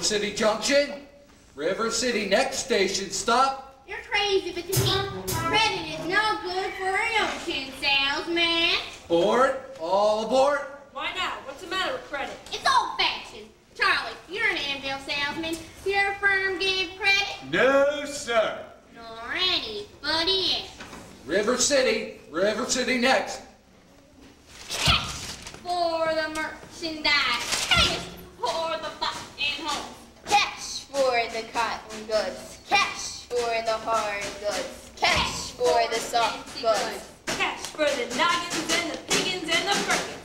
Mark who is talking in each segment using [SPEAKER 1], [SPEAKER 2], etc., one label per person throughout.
[SPEAKER 1] City Junction. River City next station stop.
[SPEAKER 2] You're crazy, but credit is no good for an ocean salesman.
[SPEAKER 1] Board, all aboard.
[SPEAKER 3] Why not? What's the matter with credit?
[SPEAKER 2] It's old-fashioned. Charlie, you're an anvil salesman. Your firm give credit?
[SPEAKER 4] No, sir.
[SPEAKER 2] Nor anybody else.
[SPEAKER 1] River City next.
[SPEAKER 2] Cash for the merchandise. Cash for the button home.
[SPEAKER 5] Cash for the cotton goods. Cash for the hard goods. Cash for the soft goods.
[SPEAKER 3] Cash for the noggins and the piggins and the firkins.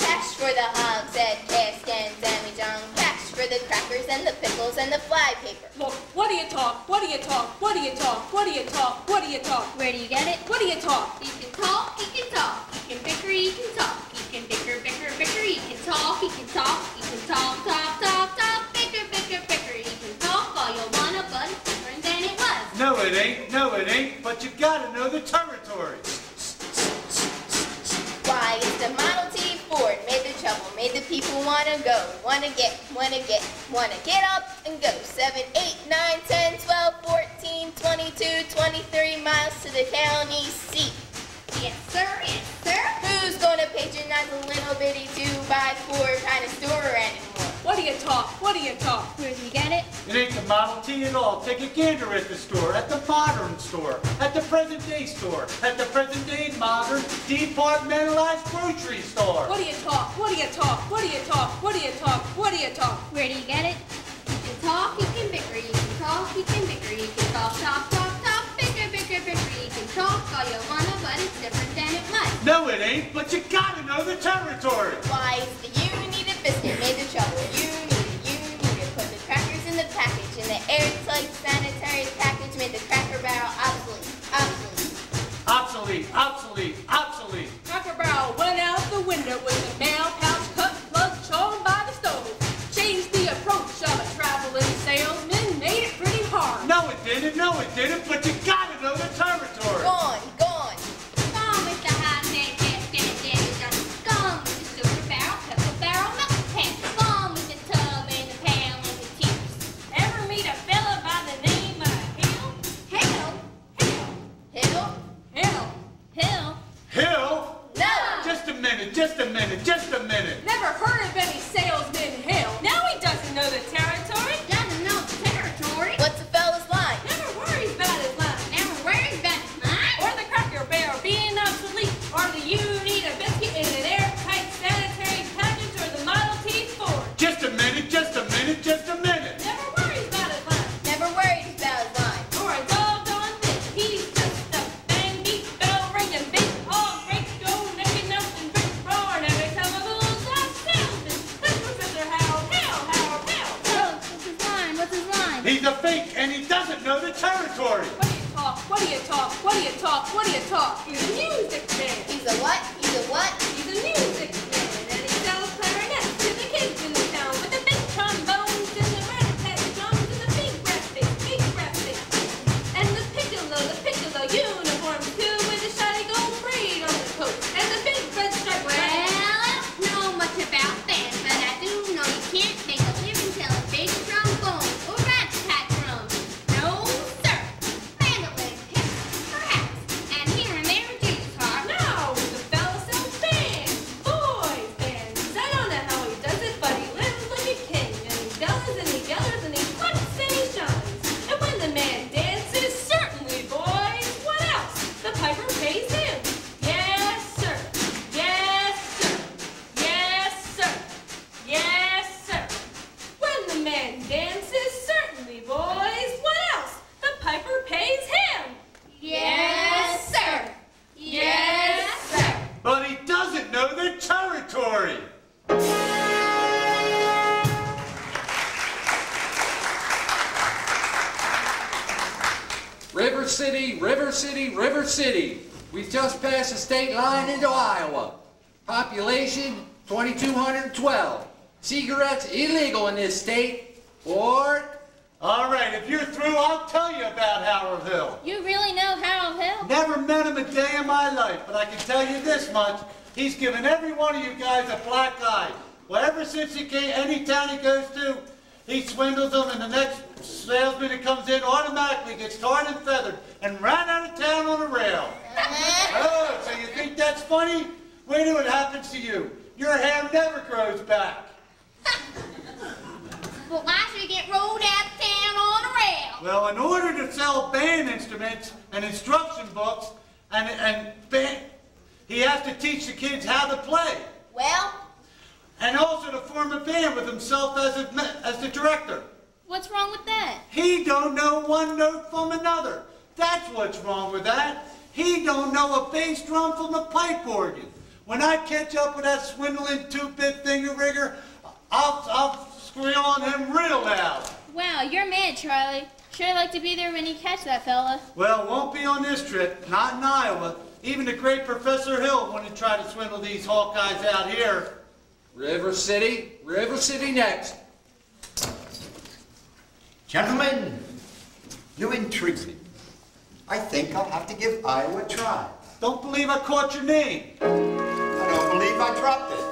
[SPEAKER 5] Cash for the hogshead, cask and demijohn. Cash for the crackers and the pickles and the fly paper.
[SPEAKER 3] Look, what do you talk? What do you talk? What do you talk? What do you talk? What do you talk?
[SPEAKER 5] Where do you get it?
[SPEAKER 3] What do you talk?
[SPEAKER 2] He can talk, he can talk. He can bicker, he can talk. He can bicker, bicker, bicker. He can talk, he can talk. He can talk, talk, talk, talk. Bicker, bicker, bicker. He can talk all you wanna, but it's different than it was.
[SPEAKER 4] No, it ain't, but you gotta know the territory.
[SPEAKER 5] Why, it's the Model T Ford. Made the trouble, made the people wanna go. Wanna get up and go. 7, 8, 9, 10, 12, 14, 22, 23 miles to the county seat.
[SPEAKER 2] Yes, sir, yes, sir.
[SPEAKER 5] Who's gonna patronize a little bitty 2x4 kind of store anymore?
[SPEAKER 3] What do you talk? What do you talk?
[SPEAKER 5] Where do you get it?
[SPEAKER 4] It ain't the Model T at all. Take a gander at the store, at the modern store, at the present day store, at the present day modern departmentalized grocery store.
[SPEAKER 3] What do you talk? What do you talk? What do you talk? What do you talk? What do you talk?
[SPEAKER 5] Where do you get it?
[SPEAKER 2] He can talk, he can bicker. He can talk, he can bicker. He can talk, talk, talk, talk. Bicker, bicker, bicker. He can talk all you wanna, but it's different than it was.
[SPEAKER 4] No, it ain't, but you gotta know the territory.
[SPEAKER 5] Why, it's the United biscuit made the trouble. You need it. Put the crackers in the package. In the airtight sanitary package made the Cracker Barrel obsolete.
[SPEAKER 3] Cracker Barrel went out the window with the mail pouch cut plug shown by the stove. Changed the approach of a traveling salesman, made it pretty hard.
[SPEAKER 4] No, it didn't, but you gotta know the territory.
[SPEAKER 5] Gone.
[SPEAKER 2] Gone with the hot-neck, gas, gone with the sugar barrel, pepper barrel, milk pan. Gone with the tub and the pail and the tears.
[SPEAKER 3] Ever meet a fella by the name of Hill?
[SPEAKER 4] Hill?
[SPEAKER 5] No.
[SPEAKER 4] Just a minute.
[SPEAKER 3] Never heard of any salesman Hill. Now he doesn't know the territory.
[SPEAKER 2] Doesn't know the territory.
[SPEAKER 5] What's the fella's line?
[SPEAKER 3] Never worries about his line.
[SPEAKER 2] Never worries about his mind.
[SPEAKER 3] Or the Cracker Barrel being obsolete. Or the you need a biscuit in an airtight sanitary package. Or the Model T Ford.
[SPEAKER 4] Just a minute.
[SPEAKER 3] Never worries about his line.
[SPEAKER 5] Never worried about his line.
[SPEAKER 3] Or a doggone thing. He's just a bang, beat, bell ringing, big, all great, go, naked, nothing, brick, roar. Every time a little glass salesman. That's Professor Howell.
[SPEAKER 2] What's his line?
[SPEAKER 4] He's a fake, and he doesn't know the territory.
[SPEAKER 3] What do you talk? He's a music man.
[SPEAKER 5] He's a what?
[SPEAKER 3] He's a music man. And he sells clarinets to the kids in the town with the big trombones and the rat-a-tat drums and the big graphics. And the piccolo uniforms too with the shiny gold braid on the coat. And the big red stripe.
[SPEAKER 2] Well, I don't know much about that, but I do know you can't make a living selling big trombone or rat-a-tat drums. No, sir. Mandolin, perhaps, and here and there a Jesus harp.
[SPEAKER 3] No, the fella sells bands, boys bands. I don't know how he does it, but he lives like a king. And he does and he yellers and he puts and he shines. And when the man dances, certainly, boys, what else? The piper pays him. Yes, sir. Yes, sir. Yes, sir. Yes, sir. When the man dances, certainly, boys, what else? The piper pays him.
[SPEAKER 2] Yes, sir.
[SPEAKER 3] Yes, sir.
[SPEAKER 4] But he doesn't know the territory.
[SPEAKER 1] River City. We've just passed the state line into Iowa. Population 2,212. Cigarettes illegal in this state. Board.
[SPEAKER 4] All right, if you're through, I'll tell you about Howard Hill.
[SPEAKER 5] You really know Harold Hill?
[SPEAKER 4] Never met him a day in my life, but I can tell you this much. He's given every one of you guys a black eye. Well, ever since he came, any town he goes to, He swindles them, and the next salesman that comes in automatically gets tarred and feathered and ran out of town on a rail. Oh, so you think that's funny? Wait till it happens to you. Your hair never grows back.
[SPEAKER 2] But why should we get rolled out of town on a rail?
[SPEAKER 4] Well, in order to sell band instruments and instruction books, he has to teach the kids how to play.
[SPEAKER 5] Well,
[SPEAKER 4] And also to form a band with himself as the director.
[SPEAKER 2] What's wrong with that?
[SPEAKER 4] He don't know one note from another. That's what's wrong with that. He don't know a bass drum from a pipe organ. When I catch up with that swindling two-bit finger rigger, I'll squeal on him real loud.
[SPEAKER 2] Wow, you're mad, Charlie. Sure like to be there when you catch that fella.
[SPEAKER 4] Well, it won't be on this trip, not in Iowa. Even the great Professor Hill wouldn't try to swindle these Hawkeyes out here.
[SPEAKER 1] River City next.
[SPEAKER 6] Gentlemen, you intrigue me. I think I'll have to give Iowa a try.
[SPEAKER 4] Don't believe I caught your name.
[SPEAKER 6] I don't believe I dropped it.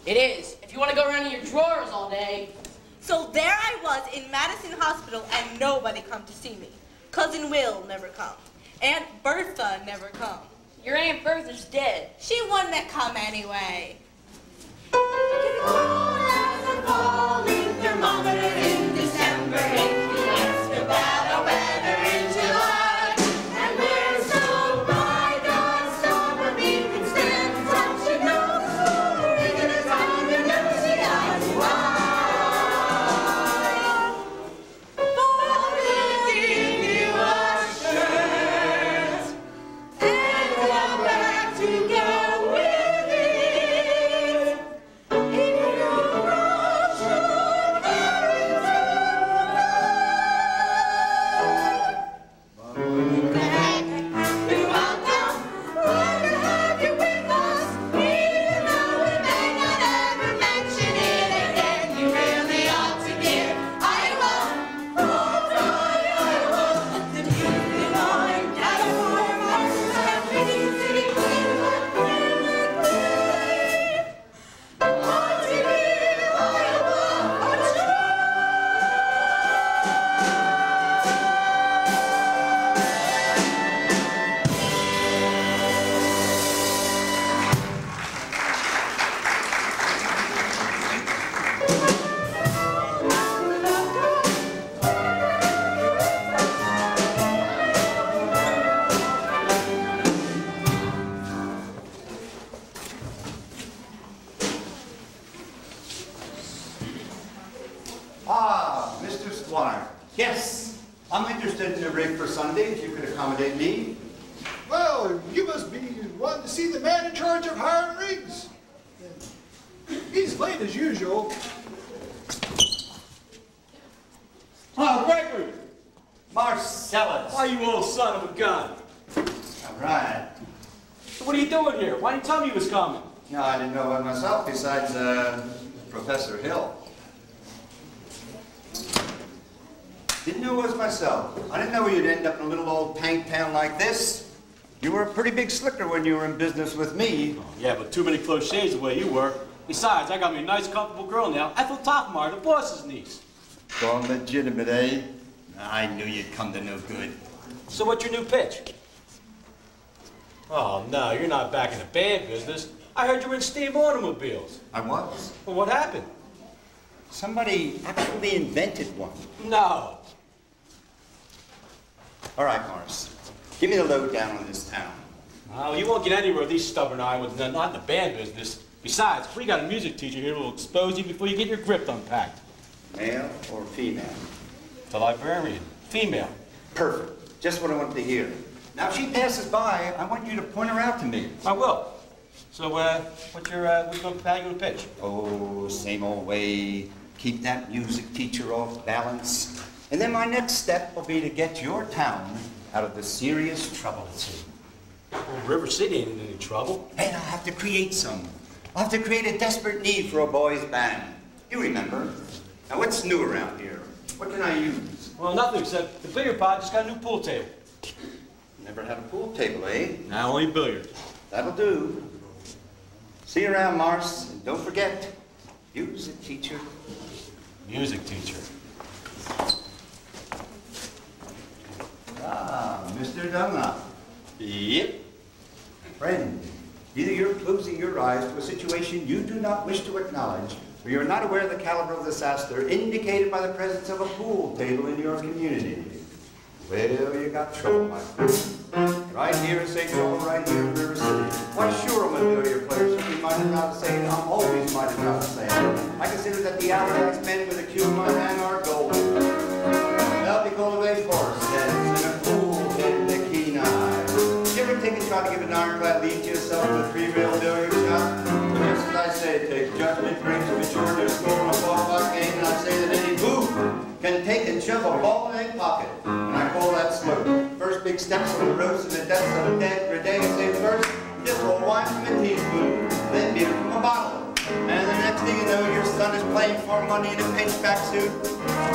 [SPEAKER 7] It is, if you want to go around in your drawers all day.
[SPEAKER 3] So there I was in Madison Hospital and nobody come to see me. Cousin Will never come. Aunt Bertha never come.
[SPEAKER 7] Your Aunt Bertha's dead.
[SPEAKER 3] She wouldn't have come anyway.
[SPEAKER 6] Ah, Mr. Squire. Yes, I'm interested in a rig for Sunday, if you could accommodate me.
[SPEAKER 8] Well, you must be one to see the man in charge of hiring rigs. He's late as usual.
[SPEAKER 9] Oh, Gregory!
[SPEAKER 6] Marcellus.
[SPEAKER 9] Why, you old son of a gun?
[SPEAKER 6] All right.
[SPEAKER 9] So what are you doing here? Why didn't you tell me you was coming?
[SPEAKER 6] No, I didn't know about myself besides Professor Hill. Didn't know it was myself. I didn't know you'd end up in a little old tank town like this. You were a pretty big slicker when you were in business with me.
[SPEAKER 9] Oh, yeah, but too many close shaves the way you were. Besides, I got me a nice, comfortable girl now, Ethel Tophmeyer, the boss's niece.
[SPEAKER 6] Gone legitimate, eh? I knew you'd come to no good.
[SPEAKER 9] So what's your new pitch? Oh, no, you're not back in the band business. I heard you were in steam automobiles.
[SPEAKER 6] I was.
[SPEAKER 9] Well, what happened?
[SPEAKER 6] Somebody actually invented one.
[SPEAKER 9] No.
[SPEAKER 6] All right, Morris. Give me the lowdown on this town.
[SPEAKER 9] Oh, you won't get anywhere with these stubborn Iowans, not in the band business. Besides, we got a music teacher here who will expose you before you get your grip unpacked.
[SPEAKER 6] Male or female?
[SPEAKER 9] The librarian. Female.
[SPEAKER 6] Perfect. Just what I wanted to hear. Now, if she passes by, I want you to point her out to me.
[SPEAKER 9] I will. So, how you gonna pitch?
[SPEAKER 6] Oh, same old way. Keep that music teacher off balance. And then my next step will be to get your town out of the serious trouble it's in.
[SPEAKER 9] Well, River City ain't in any trouble.
[SPEAKER 6] And I'll have to create some. I'll have to create a desperate need for a boys' band. You remember. Now, what's new around here? What can I use?
[SPEAKER 9] Well, nothing except the billiard pod just got a new pool table.
[SPEAKER 6] Never had a pool table, eh?
[SPEAKER 9] Now only billiard.
[SPEAKER 6] That'll do. See you around, Mars. And don't forget, music teacher.
[SPEAKER 9] Music teacher.
[SPEAKER 6] Ah, Mr. Dunlop.
[SPEAKER 9] Yep.
[SPEAKER 6] Friend, either you're closing your eyes to a situation you do not wish to acknowledge, or you're not aware of the caliber of disaster indicated by the presence of a pool table in your community. Well, you got trouble, my friend. Right here in St. Paul, right here in River City. Why, sure, I'm a billiard player, so be mighty proud to say it. I'm always mighty proud to say it. I consider that the hours I spend with a cue in my hand are golden. They'll be called away for steps in a pool in the Kenai. You ever take a shot to give an ironclad lead to yourself with a three-rail billiard shot? Just as I say, it takes judgment, brings maturity, score on a ball-like game, and I say that any booth can take and shove a ball in a pocket. And I call that smoke. First big steps on the roast and the deaths of a dead Renee say first, just roll wine from a teaspoon, then beer from a bottle. And the next thing you know, your son is playing for money in a pinchback suit.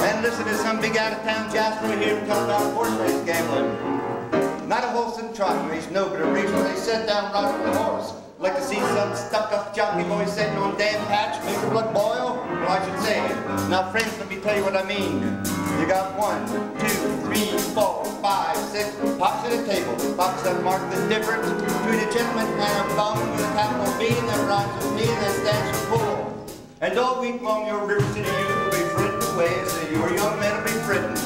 [SPEAKER 6] And listen to some big out-of-town jasper here talk about horse race gambling. Not a wholesome trot race, no, but a race where they sit down right on the horse. Like to see some stuck-up jockey boy sitting on damn patch, make the blood boil? Well, I should say it. Now, friends, let me tell you what I mean. You got 1, 2, 3, 4, 5, 6 pops at a table. Pops that mark the difference between a gentleman and a bum with a capital B and that rhymes with me and that stands for pool. And all week long, your River City youth will be fritting away, so your young men will be fritting.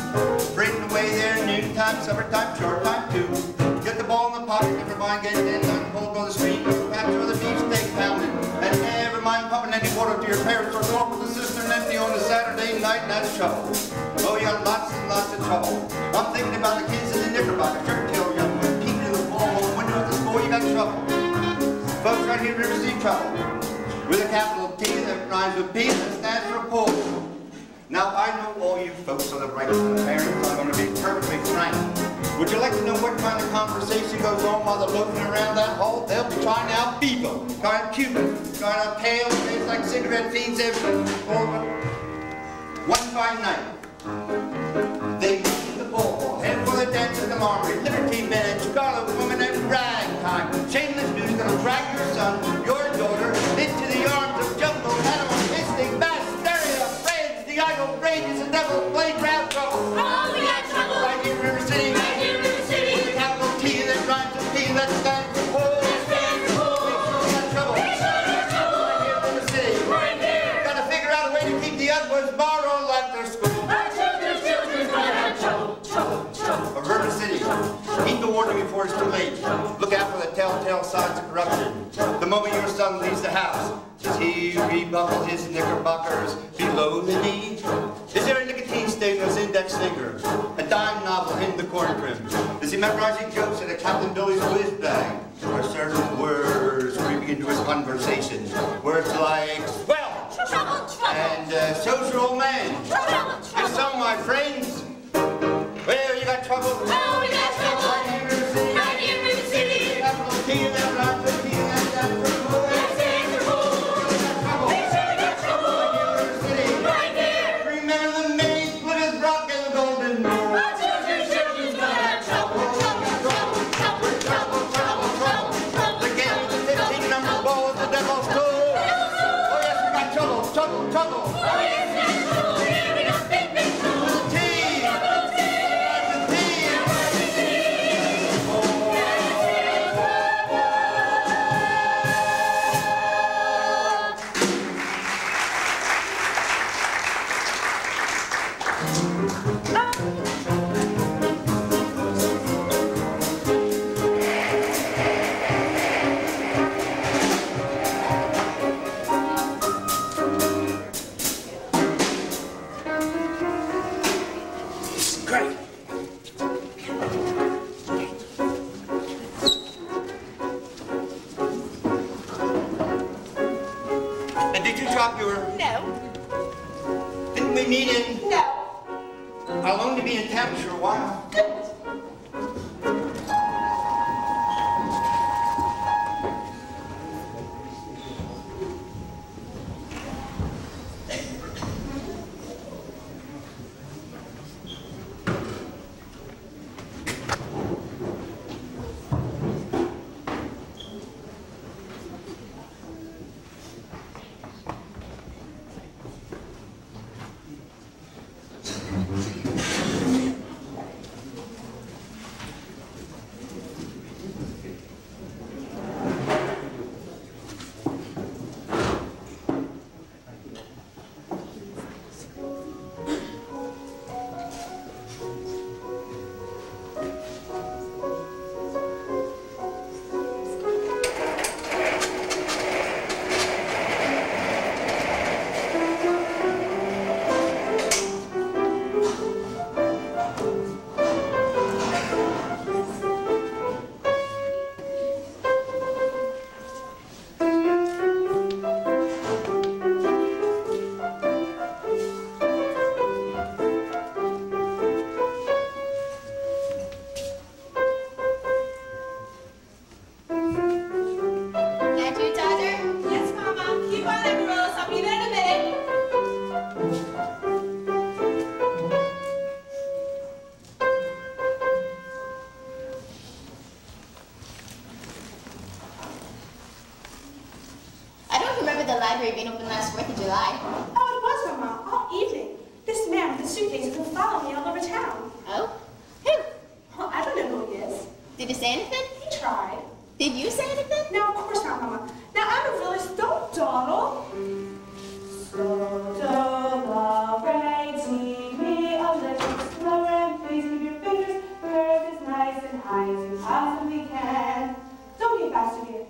[SPEAKER 6] Fritting away there, noontime, summertime, short time too. Get the ball in the pocket, never mind getting in, on the cold on the street, perhaps with a beefsteak pounding. And never mind pumping any water to your parents or go up with the cistern empty on a Saturday night, and that's trouble. Oh, you got lots and lots of trouble. I'm thinking about the kids in the knickerbocker, shirt tail young one, peeking in the wall window at the school, you got trouble. Folks right here in River City, trouble. With a capital T that rhymes with P that stands for pool. Now, I know all you folks are the right kind of parents. I'm going to be perfectly frank. Would you like to know what kind of conversation goes on while they're loafing around that hall? They'll be trying out Bebo, trying out Cuban, trying out tails, tastes like cigarette fiends everywhere. One fine night, they meet at the ball, head for the dance at the Marbury, Liberty Men, Scarlet Woman, and ragtime. Shameless news gonna drag your son, your daughter, into the arms of Jumbo, Animal, Mystic, Bass, Stereo, Reds, the idol, rages, the devil, playground trouble.
[SPEAKER 2] Oh, we got trouble.
[SPEAKER 6] Right here in River City.
[SPEAKER 2] Right here in River City.
[SPEAKER 6] With a capital T that rhymes with P that stands for pool.
[SPEAKER 2] That stands for pool.
[SPEAKER 6] We got trouble.
[SPEAKER 2] We sure got trouble.
[SPEAKER 6] Right here in River City.
[SPEAKER 2] Right here.
[SPEAKER 6] Gotta figure out a way to keep the Edwards bar on like their school.
[SPEAKER 2] Our children's gonna have trouble, trouble, trouble.
[SPEAKER 6] Of River City. Heed the warning before it's too late. Look out for the telltale signs of corruption. The moment your son leaves the house, does he rebuckle his knickerbockers below the knee? Is there a nicotine stain on his index finger? A dime novel in the corn crib? Does he memorize his jokes in a Captain Billy's whiz bag? Or certain words conversation. Words like swell and social romance. And some, my friends, well, you got trouble.
[SPEAKER 2] Oh, we got trouble. Right here in the city.
[SPEAKER 6] Capital T and that lot for T and that for cool.
[SPEAKER 2] That's it, the rule. We sure got trouble. Right here.
[SPEAKER 6] Remember the maid put his rock in the golden moon.
[SPEAKER 2] Our children's gonna have trouble.
[SPEAKER 6] The game with the 15 number ball is the devil's tool. Oh yes, we got trouble.
[SPEAKER 2] Oh, yes, that's trouble. Here we got big trouble.
[SPEAKER 6] With the T.
[SPEAKER 1] Great.
[SPEAKER 6] And did you drop your...
[SPEAKER 5] No.
[SPEAKER 6] Didn't we meet in...
[SPEAKER 5] No.
[SPEAKER 6] I'll only be in town for a while.
[SPEAKER 5] library being open last 4th of July.
[SPEAKER 10] Oh, it was, Mama, all evening. This man with the suitcases will follow me all over town.
[SPEAKER 5] Oh? Who?
[SPEAKER 10] Well, I don't know who he is.
[SPEAKER 5] Did he say anything?
[SPEAKER 10] He tried.
[SPEAKER 5] Did you say anything?
[SPEAKER 10] No, of course not, Mama. Now, I'm a realist. Don't dawdle. So don't love rags me a little slower and please keep your fingers curved as nice and high as you possibly can. Don't be faster, dear.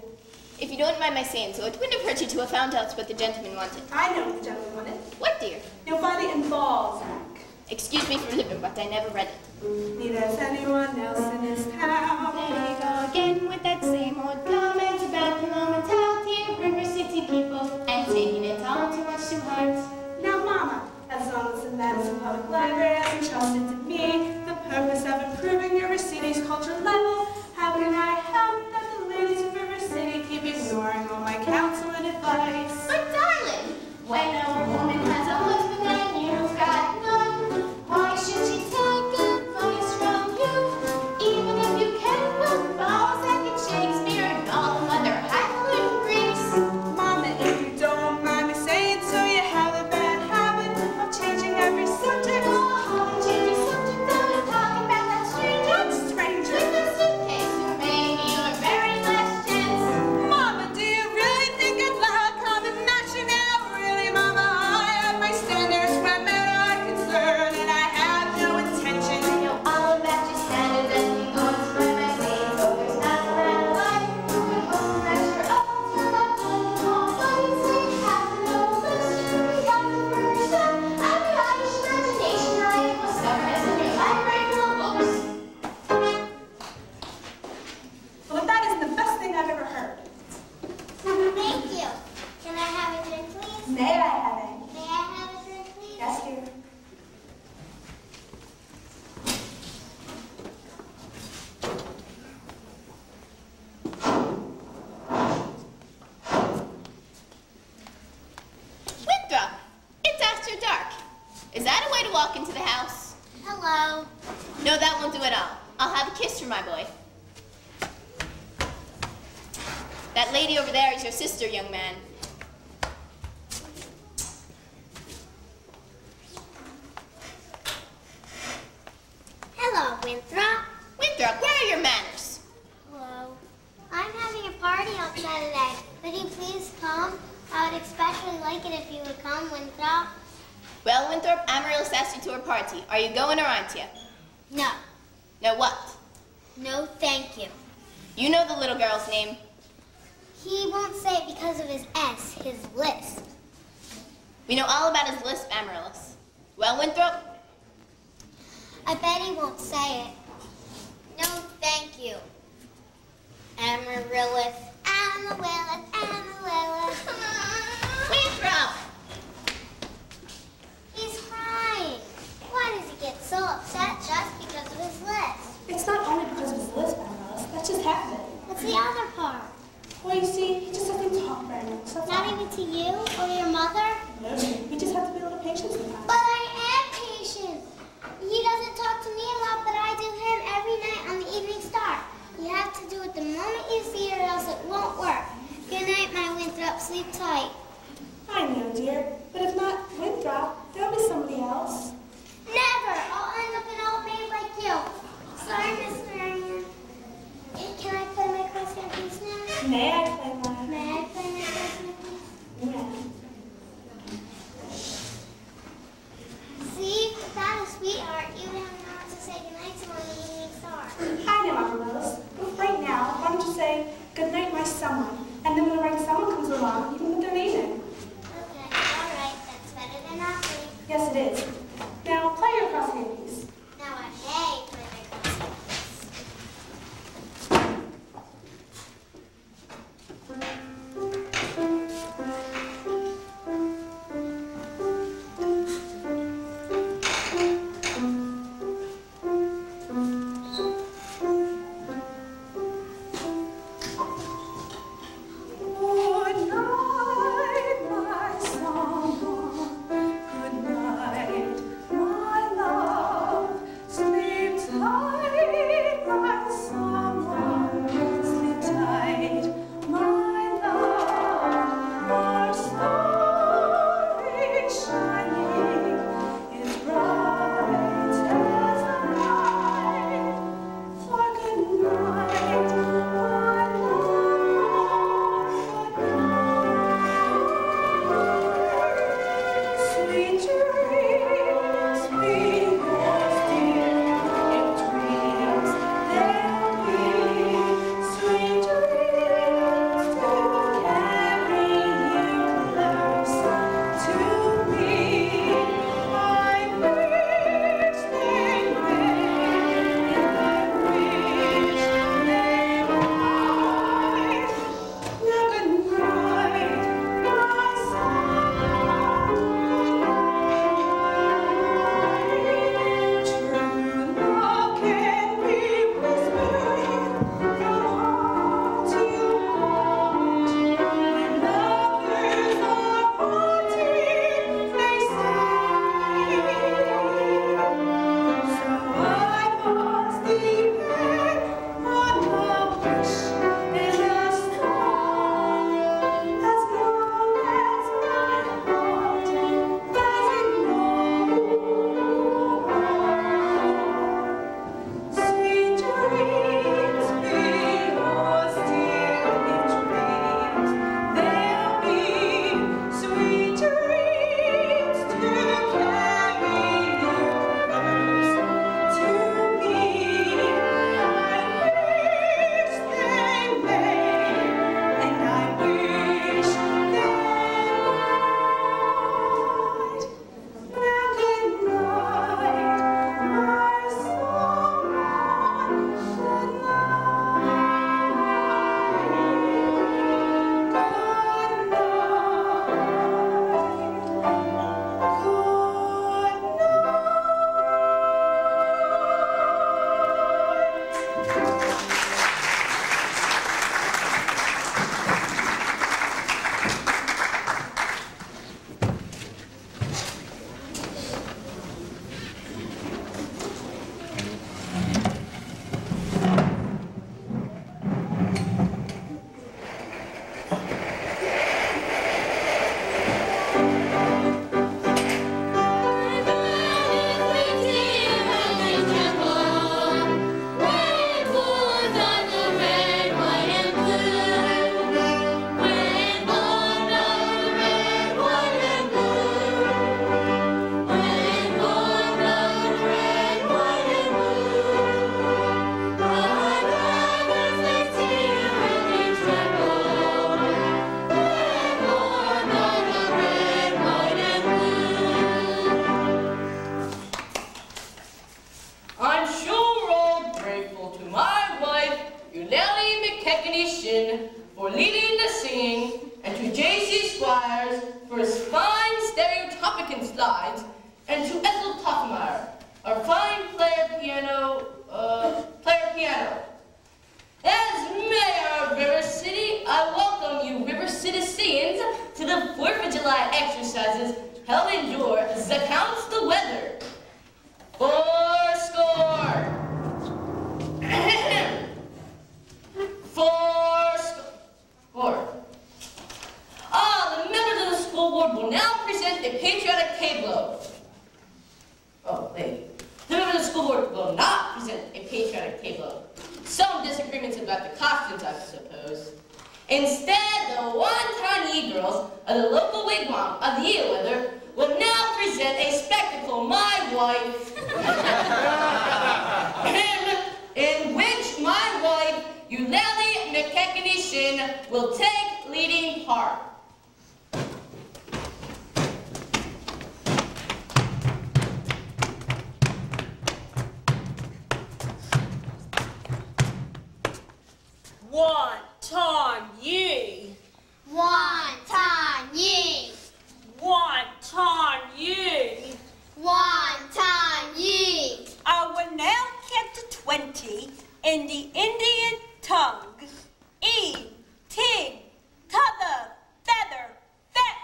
[SPEAKER 5] If you don't mind my saying so, it wouldn't have hurt you to have found out what the gentleman wanted.
[SPEAKER 10] I know what the gentleman wanted.
[SPEAKER 5] What, dear?
[SPEAKER 10] You'll find it in Balzac.
[SPEAKER 5] Excuse me for living, but I never read it.
[SPEAKER 10] Neither has anyone else in this town.
[SPEAKER 2] There you go again with that same old comment about the momentality of River City people and taking it all too much to heart.
[SPEAKER 10] Now, Mama, as long as the Madison Public Library has entrusted to me the purpose of improving River City's culture level, how can I help that the ladies of River City keep ignoring all my counsel and advice?
[SPEAKER 2] But darling, when a woman has a husband and you've got none, why should she take advice from you? Even if you can put Balzac and Shakespeare and all the other highfalutin Greeks.
[SPEAKER 10] Mama, if you don't mind me saying so, you have a bad habit of changing every subject.
[SPEAKER 2] Changing subject, I was talking about that stranger.
[SPEAKER 10] What stranger?
[SPEAKER 2] With the suitcase who may be your very last chance.
[SPEAKER 10] Mama, do you really think I'd allow common
[SPEAKER 5] walk into the house?
[SPEAKER 2] Hello.
[SPEAKER 5] No, that won't do at all. I'll have a kiss for my boy. That lady over there is your sister, young man.
[SPEAKER 2] Hello, Winthrop.
[SPEAKER 5] Winthrop, where are your manners?
[SPEAKER 2] Hello. I'm having a party on Saturday. Would you please come? I would especially like it if you would come, Winthrop.
[SPEAKER 5] Well, Winthrop, Amaryllis asked you to her party. Are you going or aren't you?
[SPEAKER 2] No.
[SPEAKER 5] No what?
[SPEAKER 2] No, thank you.
[SPEAKER 5] You know the little girl's name.
[SPEAKER 2] He won't say it because of his S, his lisp.
[SPEAKER 5] We know all about his lisp, Amaryllis. Well, Winthrop?
[SPEAKER 2] I bet he won't say it. No, thank you. Amaryllis, Amaryllis, Amaryllis.
[SPEAKER 5] Winthrop!
[SPEAKER 2] He's crying. Why does he get so upset just because of his lisp?
[SPEAKER 10] It's not only because of his lisp, Amaryllis. That's just half of it.
[SPEAKER 2] What's the other part?
[SPEAKER 10] Well, you see, he just doesn't talk very much. That's
[SPEAKER 2] Not
[SPEAKER 10] all.
[SPEAKER 2] even to you or your mother?
[SPEAKER 10] No, we just have to be a little patient sometimes.
[SPEAKER 2] But I am patient. He doesn't talk to me a lot, but I do him every night on the Evening Star. You have to do it the moment you see it or else it won't work. Good night, my Winthrop. Sleep tight.
[SPEAKER 10] I know, dear. But if not Winthrop, there'll be somebody else.
[SPEAKER 2] Never! I'll end up an old maid like you. Sorry, Miss Marion. Can I play my crossword piece now?
[SPEAKER 10] May I play one?
[SPEAKER 2] May I play my crossword piece?
[SPEAKER 10] Yeah.
[SPEAKER 2] See, without a sweetheart, you would have no one to say goodnight to on the Evening Star.
[SPEAKER 10] I know, Amaryllis. But right now, why don't you say, good night, my someone? And then when the right someone comes along, you can put their name in.
[SPEAKER 2] Okay, all right. That's better than nothing.
[SPEAKER 10] Yes, it is. Now, play your crossword piece.
[SPEAKER 2] Now I may play my crossword piece.
[SPEAKER 10] Good night, my someone. Good night.
[SPEAKER 7] leading the singing, and to J.C. Squires for his fine stereotopic slides, and to Ethel Toffmeyer, our fine player piano. As mayor of River City, I welcome you River Citizens to the 4th of July exercises held indoors that counts the weather. 4 score. 4 score. The members of the school board will now present a patriotic tableau. Oh, wait. The members of the school board will not present a patriotic tableau. Some disagreements about the costumes, I suppose. Instead, the one-ton girls of the local wigwam of the Yearweather will now present a spectacle, My Wife, in which my wife, Eulalie McKechnie, will take leading part.
[SPEAKER 10] Wonton ye.
[SPEAKER 2] Wonton ye.
[SPEAKER 10] Wonton ye.
[SPEAKER 2] Wonton ye.
[SPEAKER 10] I will now count to 20 in the Indian tongue. E, tig, t'other, feather, fet.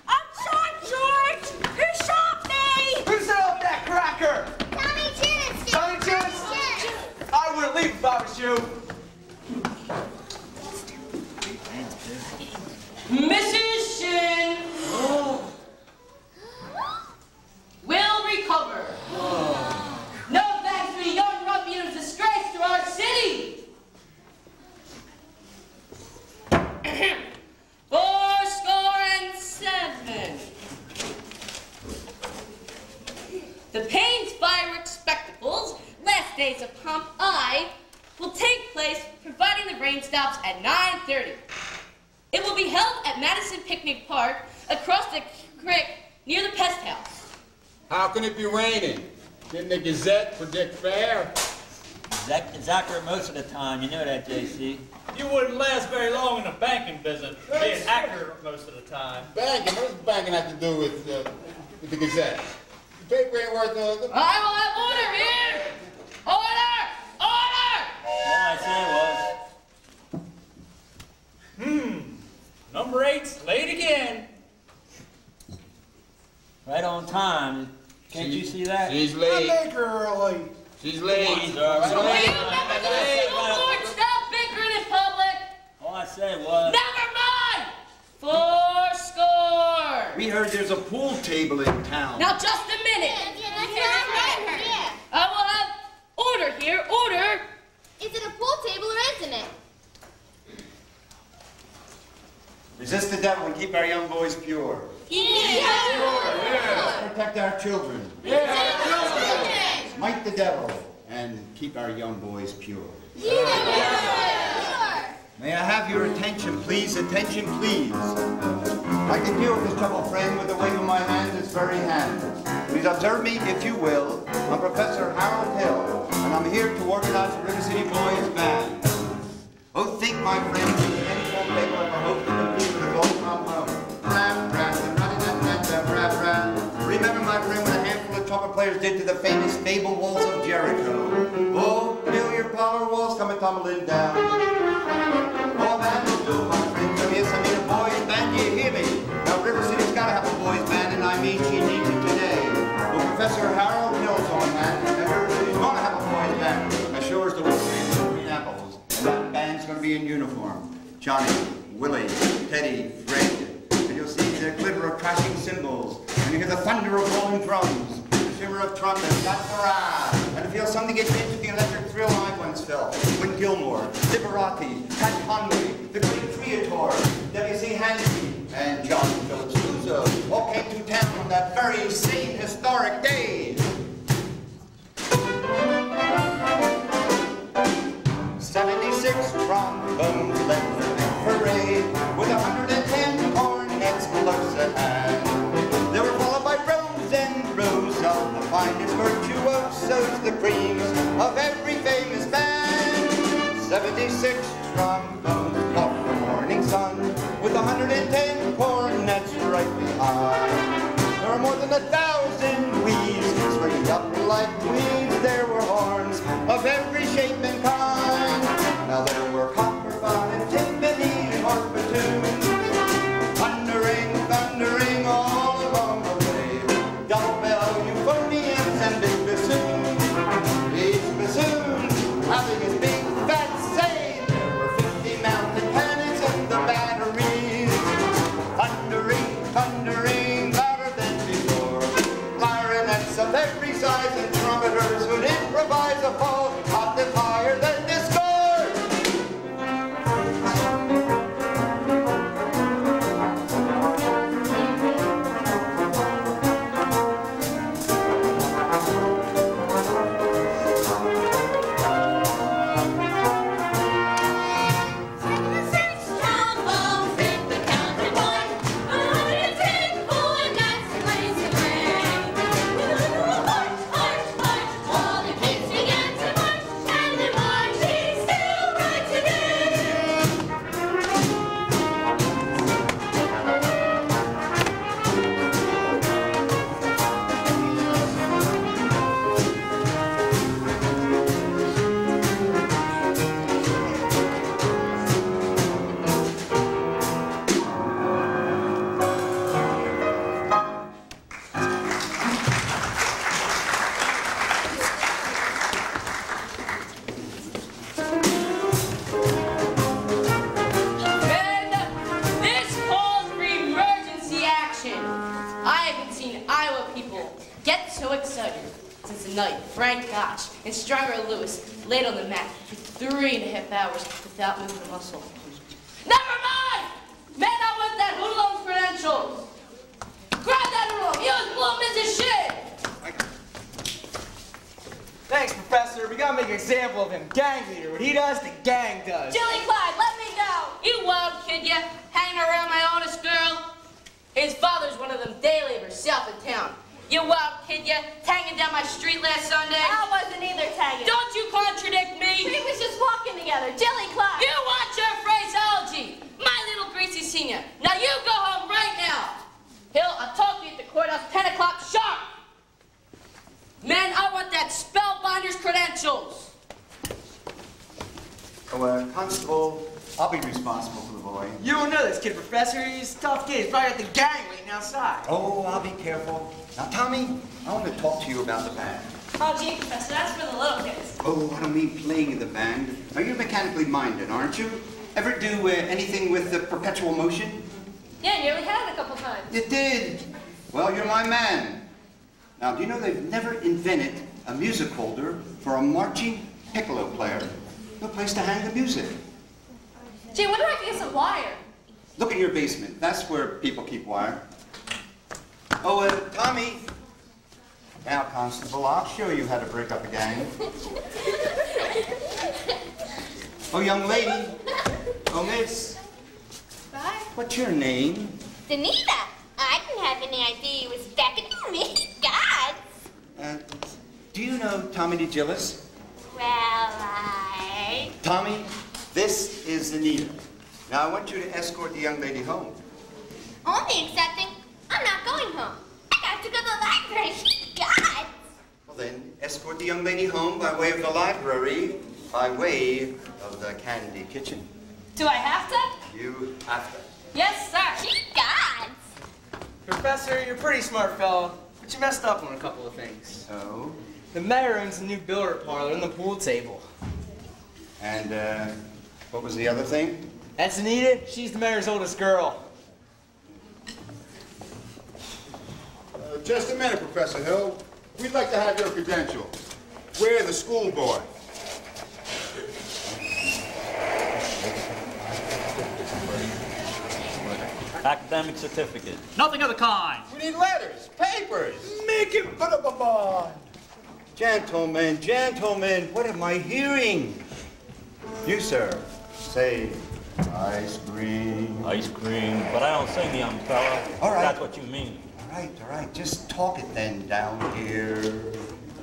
[SPEAKER 10] I'm shot, George. Who shot me?
[SPEAKER 11] Who set off that cracker?
[SPEAKER 2] Tommy Chin.
[SPEAKER 11] Tommy Chin? I wouldn't leave if I was you.
[SPEAKER 7] Mrs. Shin will recover. No thanks to the young ruffian's disgrace to our city. 7. The Payne's fireworks spectacles, last days of Pomp I, will take place providing the rain stops at 9:30. It will be held at Madison Picnic Park across the creek near the pest house.
[SPEAKER 12] How can it be raining? Didn't the Gazette predict fair?
[SPEAKER 13] It's accurate most of the time, you know that, J.C.
[SPEAKER 9] You wouldn't last very long in the banking business, being accurate most of the time.
[SPEAKER 12] Banking? What does banking have to do with the Gazette? The paper ain't worth the...
[SPEAKER 7] I will have order here! Order! Order!
[SPEAKER 13] All I said was...
[SPEAKER 9] Number 8's late again.
[SPEAKER 13] Right on time. Can't you see that?
[SPEAKER 12] She's late.
[SPEAKER 8] I make her early.
[SPEAKER 12] She's late.
[SPEAKER 13] She's early.
[SPEAKER 7] Will you members of the school board stop bickering in public?
[SPEAKER 13] All I said was...
[SPEAKER 7] Never mind! 4 score!
[SPEAKER 6] We heard there's a pool table in town.
[SPEAKER 7] Now just a minute.
[SPEAKER 2] Yeah, that's what I heard. Yeah.
[SPEAKER 7] I will have order here, order.
[SPEAKER 2] Is it a pool table or isn't it?
[SPEAKER 6] Resist the devil and keep our young boys pure.
[SPEAKER 2] Yeah.
[SPEAKER 6] Protect our children. Smite the devil and keep our young boys pure. May I have your attention, please? Attention, please. I can deal with this troubled friend with a wave of my hand, this very hand. Please observe me, if you will. I'm Professor Harold Hill, and I'm here to organize the River City Boys Band. Oh, think, my friends, of any form they will ever hope to compete with a gold from home. Remember, my friend, what a handful of trumpet players did to the famous Fable Walls of Jericho. Oh, feel your power walls coming tumbling down. Oh, that will do, my friends. Oh, yes, I mean a boys band, you hear me? Now, River City's got to have a boys band, and I mean she needs it today. Well, Professor Harold Hill's on hand, and River City's going to have a boys band. As sure as the Wolverines and Green Apples. And that band's going to be in uniform. Johnny, Willie, Teddy, Fred. And you'll see the glitter of crashing cymbals. And you hear the thunder of rolling drums. The shimmer of trumpets. That's hurrah! And to feel something get into the electric thrill I once felt. When Gilmore, Liberati, Pat Conway, the great Creator, W.C. Hansky, and John Phillips Sousa all came to town on that very same historic day. 76 trombones led the big parade with 110 cornets close at hand. They were followed by rows and rows of the finest virtuosos, the creams of every famous band. 76 trombones off the horn
[SPEAKER 7] night, Frank Gotch and Stringer Lewis laid on the mat for 3.5 hours without moving a muscle. Never mind! Man, I want that hoodlum's credentials. Grab that hoodlum. He was blowing into shit.
[SPEAKER 11] Thanks, Professor. We gotta make an example of him. Gang leader. What he does, the gang does.
[SPEAKER 7] Jilly Clyde, let me go. You wild kid, you hanging around my oldest girl. His father's one of them day laborers south of town. You wild kid, you tagging down my street last Sunday.
[SPEAKER 3] I wasn't either tagging.
[SPEAKER 7] Don't you contradict me.
[SPEAKER 3] We was just walking together. Jilly Clyde.
[SPEAKER 7] You watch your phraseology. My little greasy senior. Now you go home right now. Hill, I'll talk to you at the courthouse 10 o'clock sharp. Man, I want that spellbinder's credentials.
[SPEAKER 6] Oh, Constable, I'll be responsible for the boy.
[SPEAKER 11] You don't know this kid, Professor. He's a tough kid. He's probably got the gang waiting outside.
[SPEAKER 6] Oh, I'll be careful. Now, Tommy, I want to talk to you about the band.
[SPEAKER 3] Oh, gee, Professor, that's for the little kids.
[SPEAKER 6] Oh, I don't mean playing in the band. Now, you're mechanically minded, aren't you? Ever do anything with the perpetual motion?
[SPEAKER 3] Yeah, nearly had it a couple times.
[SPEAKER 6] You did. Well, you're my man. Now, do you know they've never invented a music holder for a marching piccolo player? No place to hang the music.
[SPEAKER 3] Gee, when do I get some wire?
[SPEAKER 6] Look in your basement. That's where people keep wire. Oh, Tommy. Now, Constable, I'll show you how to break up a gang. Oh, young lady. Oh, miss.
[SPEAKER 2] Bye.
[SPEAKER 6] What's your name?
[SPEAKER 2] Danita, I didn't have any idea you was beckoning me. God.
[SPEAKER 6] Do you know Tommy DeGillis?
[SPEAKER 2] Well,
[SPEAKER 6] Tommy, this is Anita. Now, I want you to escort the young lady home.
[SPEAKER 2] only accepting. I'm not going home. I got to go to the library. God.
[SPEAKER 6] Well, then, escort the young lady home by way of the library, by way of the candy kitchen.
[SPEAKER 3] Do I have to?
[SPEAKER 6] You have to.
[SPEAKER 3] Yes, sir.
[SPEAKER 2] God.
[SPEAKER 11] Professor, you're a pretty smart fellow, but you messed up on a couple of things.
[SPEAKER 6] Oh?
[SPEAKER 11] The mayor owns a new billiard parlor and the pool table.
[SPEAKER 6] And, what was the other thing?
[SPEAKER 11] That's Anita. She's the mayor's oldest girl.
[SPEAKER 12] Just a minute, Professor Hill. We'd like to have your credentials. We're the school board.
[SPEAKER 13] Academic certificate.
[SPEAKER 9] Nothing of the kind.
[SPEAKER 12] We need letters, papers.
[SPEAKER 8] Make him put up a bond.
[SPEAKER 6] Gentlemen, gentlemen, what am I hearing? You, sir, say ice cream.
[SPEAKER 13] Ice cream. But I don't sing, young fella.
[SPEAKER 6] All right.
[SPEAKER 13] That's what you mean.
[SPEAKER 6] All right, just talk it then down here.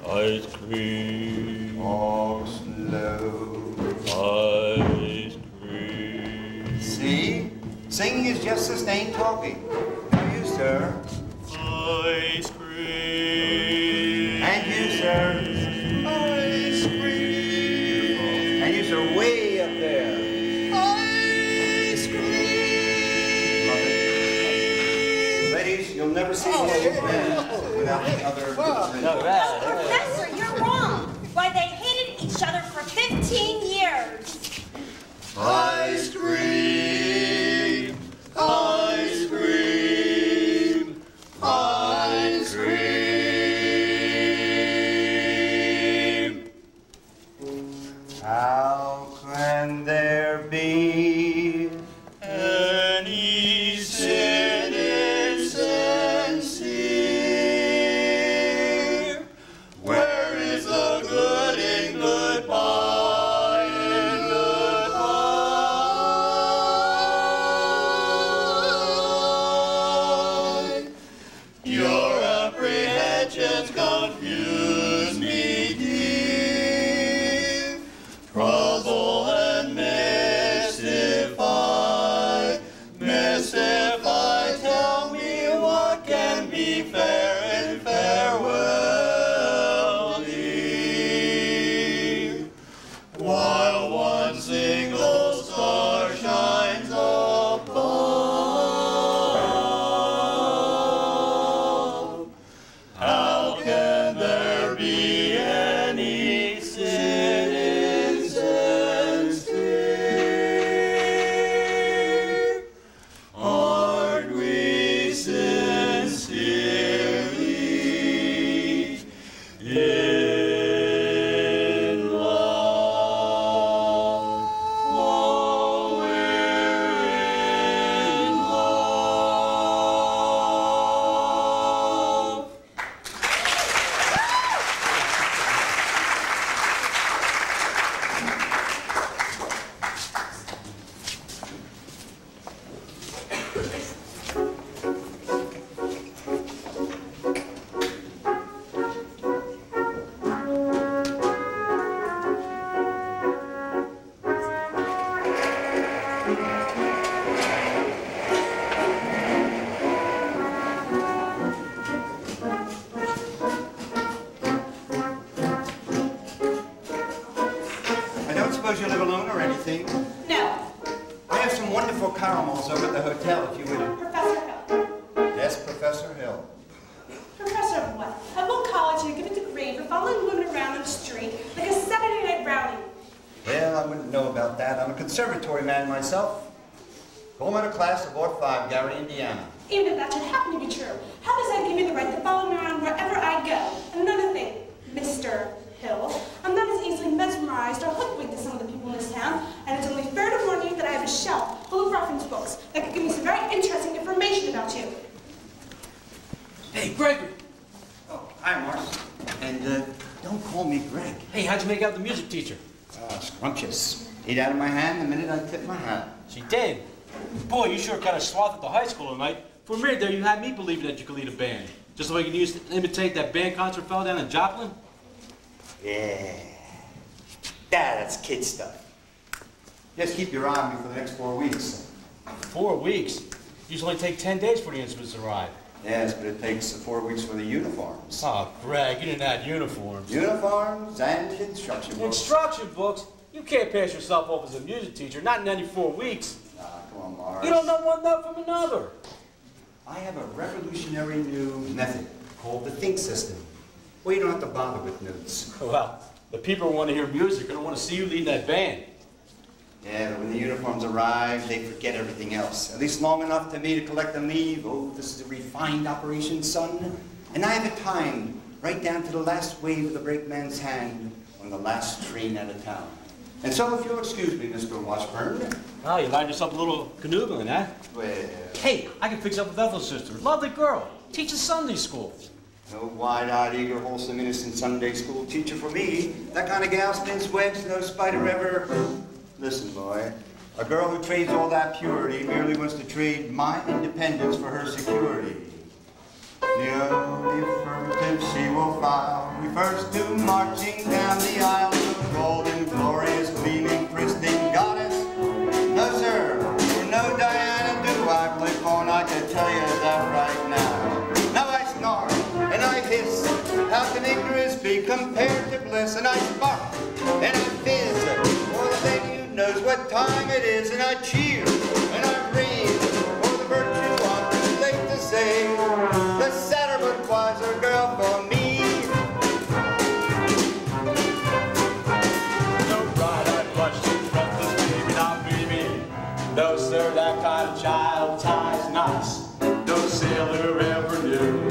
[SPEAKER 13] Ice cream.
[SPEAKER 6] All slow.
[SPEAKER 13] Ice cream.
[SPEAKER 6] See? Singing is just sustained talking. Now you, sir.
[SPEAKER 13] Ice cream.
[SPEAKER 6] And you, sir. Ice cream. And you, sir, way up there. Ice cream. Love it. Ladies, you'll never see one of these men without the other.
[SPEAKER 13] No, right.
[SPEAKER 14] Professor, you're wrong. Why, they hated each other for 15 years.
[SPEAKER 6] Ice cream. Ice cream. Ice cream. How can there be any citizens here when wonderful caramels over at the hotel, if you would.
[SPEAKER 10] Professor Hill.
[SPEAKER 6] Yes, Professor Hill.
[SPEAKER 10] Professor of what? At what college do you give a degree for following women around in the street like a Saturday night rowdy?
[SPEAKER 6] Well, I wouldn't know about that. I'm a conservatory man myself. Home at a class of Ward 5, Gary, Indiana.
[SPEAKER 10] Even if that should happen to be true, how does that give me the right to follow me around wherever I go? And another thing, Mr. Hill, I'm not as easily mesmerized or hoodwinked as some of the people in this town, and it's only fair to warn you that I have a shelf full of reference books that could give me some very interesting information about you.
[SPEAKER 9] Hey, Gregory.
[SPEAKER 6] Oh, hi, Morris. And don't call me Greg.
[SPEAKER 9] Hey, how'd you make out with the music teacher?
[SPEAKER 6] Scrumptious. Ate out of my hand the minute I tipped my hat.
[SPEAKER 9] She did. Boy, you sure kind of swathed at the high school tonight. For a minute there, you had me believing that you could lead a band. Just the way you used to imitate that band concert fell down in Joplin.
[SPEAKER 6] Yeah. That's kid stuff. Just keep your eye on me for the next 4 weeks.
[SPEAKER 9] 4 weeks? You only take 10 days for the instruments to arrive.
[SPEAKER 6] Yes, but it takes 4 weeks for the uniforms.
[SPEAKER 9] Oh, Greg, you didn't add uniforms.
[SPEAKER 6] Uniforms and instruction books.
[SPEAKER 9] Instruction books? You can't pass yourself off as a music teacher, not in any 4 weeks.
[SPEAKER 6] Come on, Morris.
[SPEAKER 9] You don't know one note from another.
[SPEAKER 6] I have a revolutionary new method called the think system. Well, you don't have to bother with notes.
[SPEAKER 9] Well, the people who want to hear music don't want to see you leading that band.
[SPEAKER 6] Yeah, but when the uniforms arrive, they forget everything else. At least long enough to me to collect and leave. Oh, this is a refined operation, son. And I have it timed right down to the last wave of the brakeman's hand on the last train out of town. And so, if you'll excuse me, Mr. Washburn.
[SPEAKER 9] Oh, you lined yourself a little canoodling, huh?
[SPEAKER 6] Well...
[SPEAKER 9] Hey, I can fix up with Ethel's sister. Lovely girl. Teaches Sunday school.
[SPEAKER 6] No wide-eyed, eager, wholesome, innocent Sunday school teacher for me. That kind of gal spins webs no spider ever... Listen, boy. A girl who trades all that purity merely wants to trade my independence for her security. The only affirmative she will file refers to marching down the aisle of a golden, glorious, gleaming, pristine goddess. No, sir, for no Diana do I play for, and I can tell you that right now. Now I snarl, and I hiss. How can ignorance be compared to bliss? And I spark, and I fizz. For the lady who knows what time it is, and I cheer, and I rave. For the virtue I'm too late to say. The sadder but wiser girl for me.
[SPEAKER 9] No bright-eyed blushing breathless baby, not baby. No, sir, that kind of child ties nice. No sailor ever knew.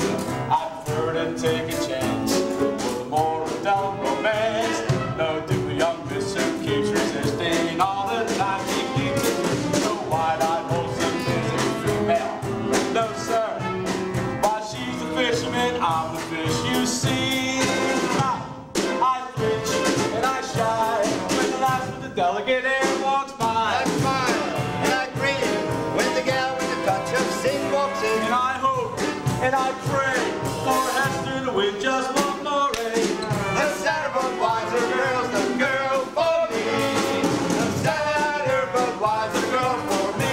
[SPEAKER 9] I prefer to take a chance for the more adult romance. No, do young miss who keeps resisting all the time she keeps it. No wide-eyed wholesome busy female. No, sir. She's the fisherman, I'm the fish you see. I flinch and I shy when the last of the delicate air walks by.
[SPEAKER 6] I smile and I grin when the gal with the touch of sin walks in.
[SPEAKER 9] And I hope and I pray for Hester to win just one more race.
[SPEAKER 6] The sadder but wiser girl's the girl for me. The sadder but wiser girl for me.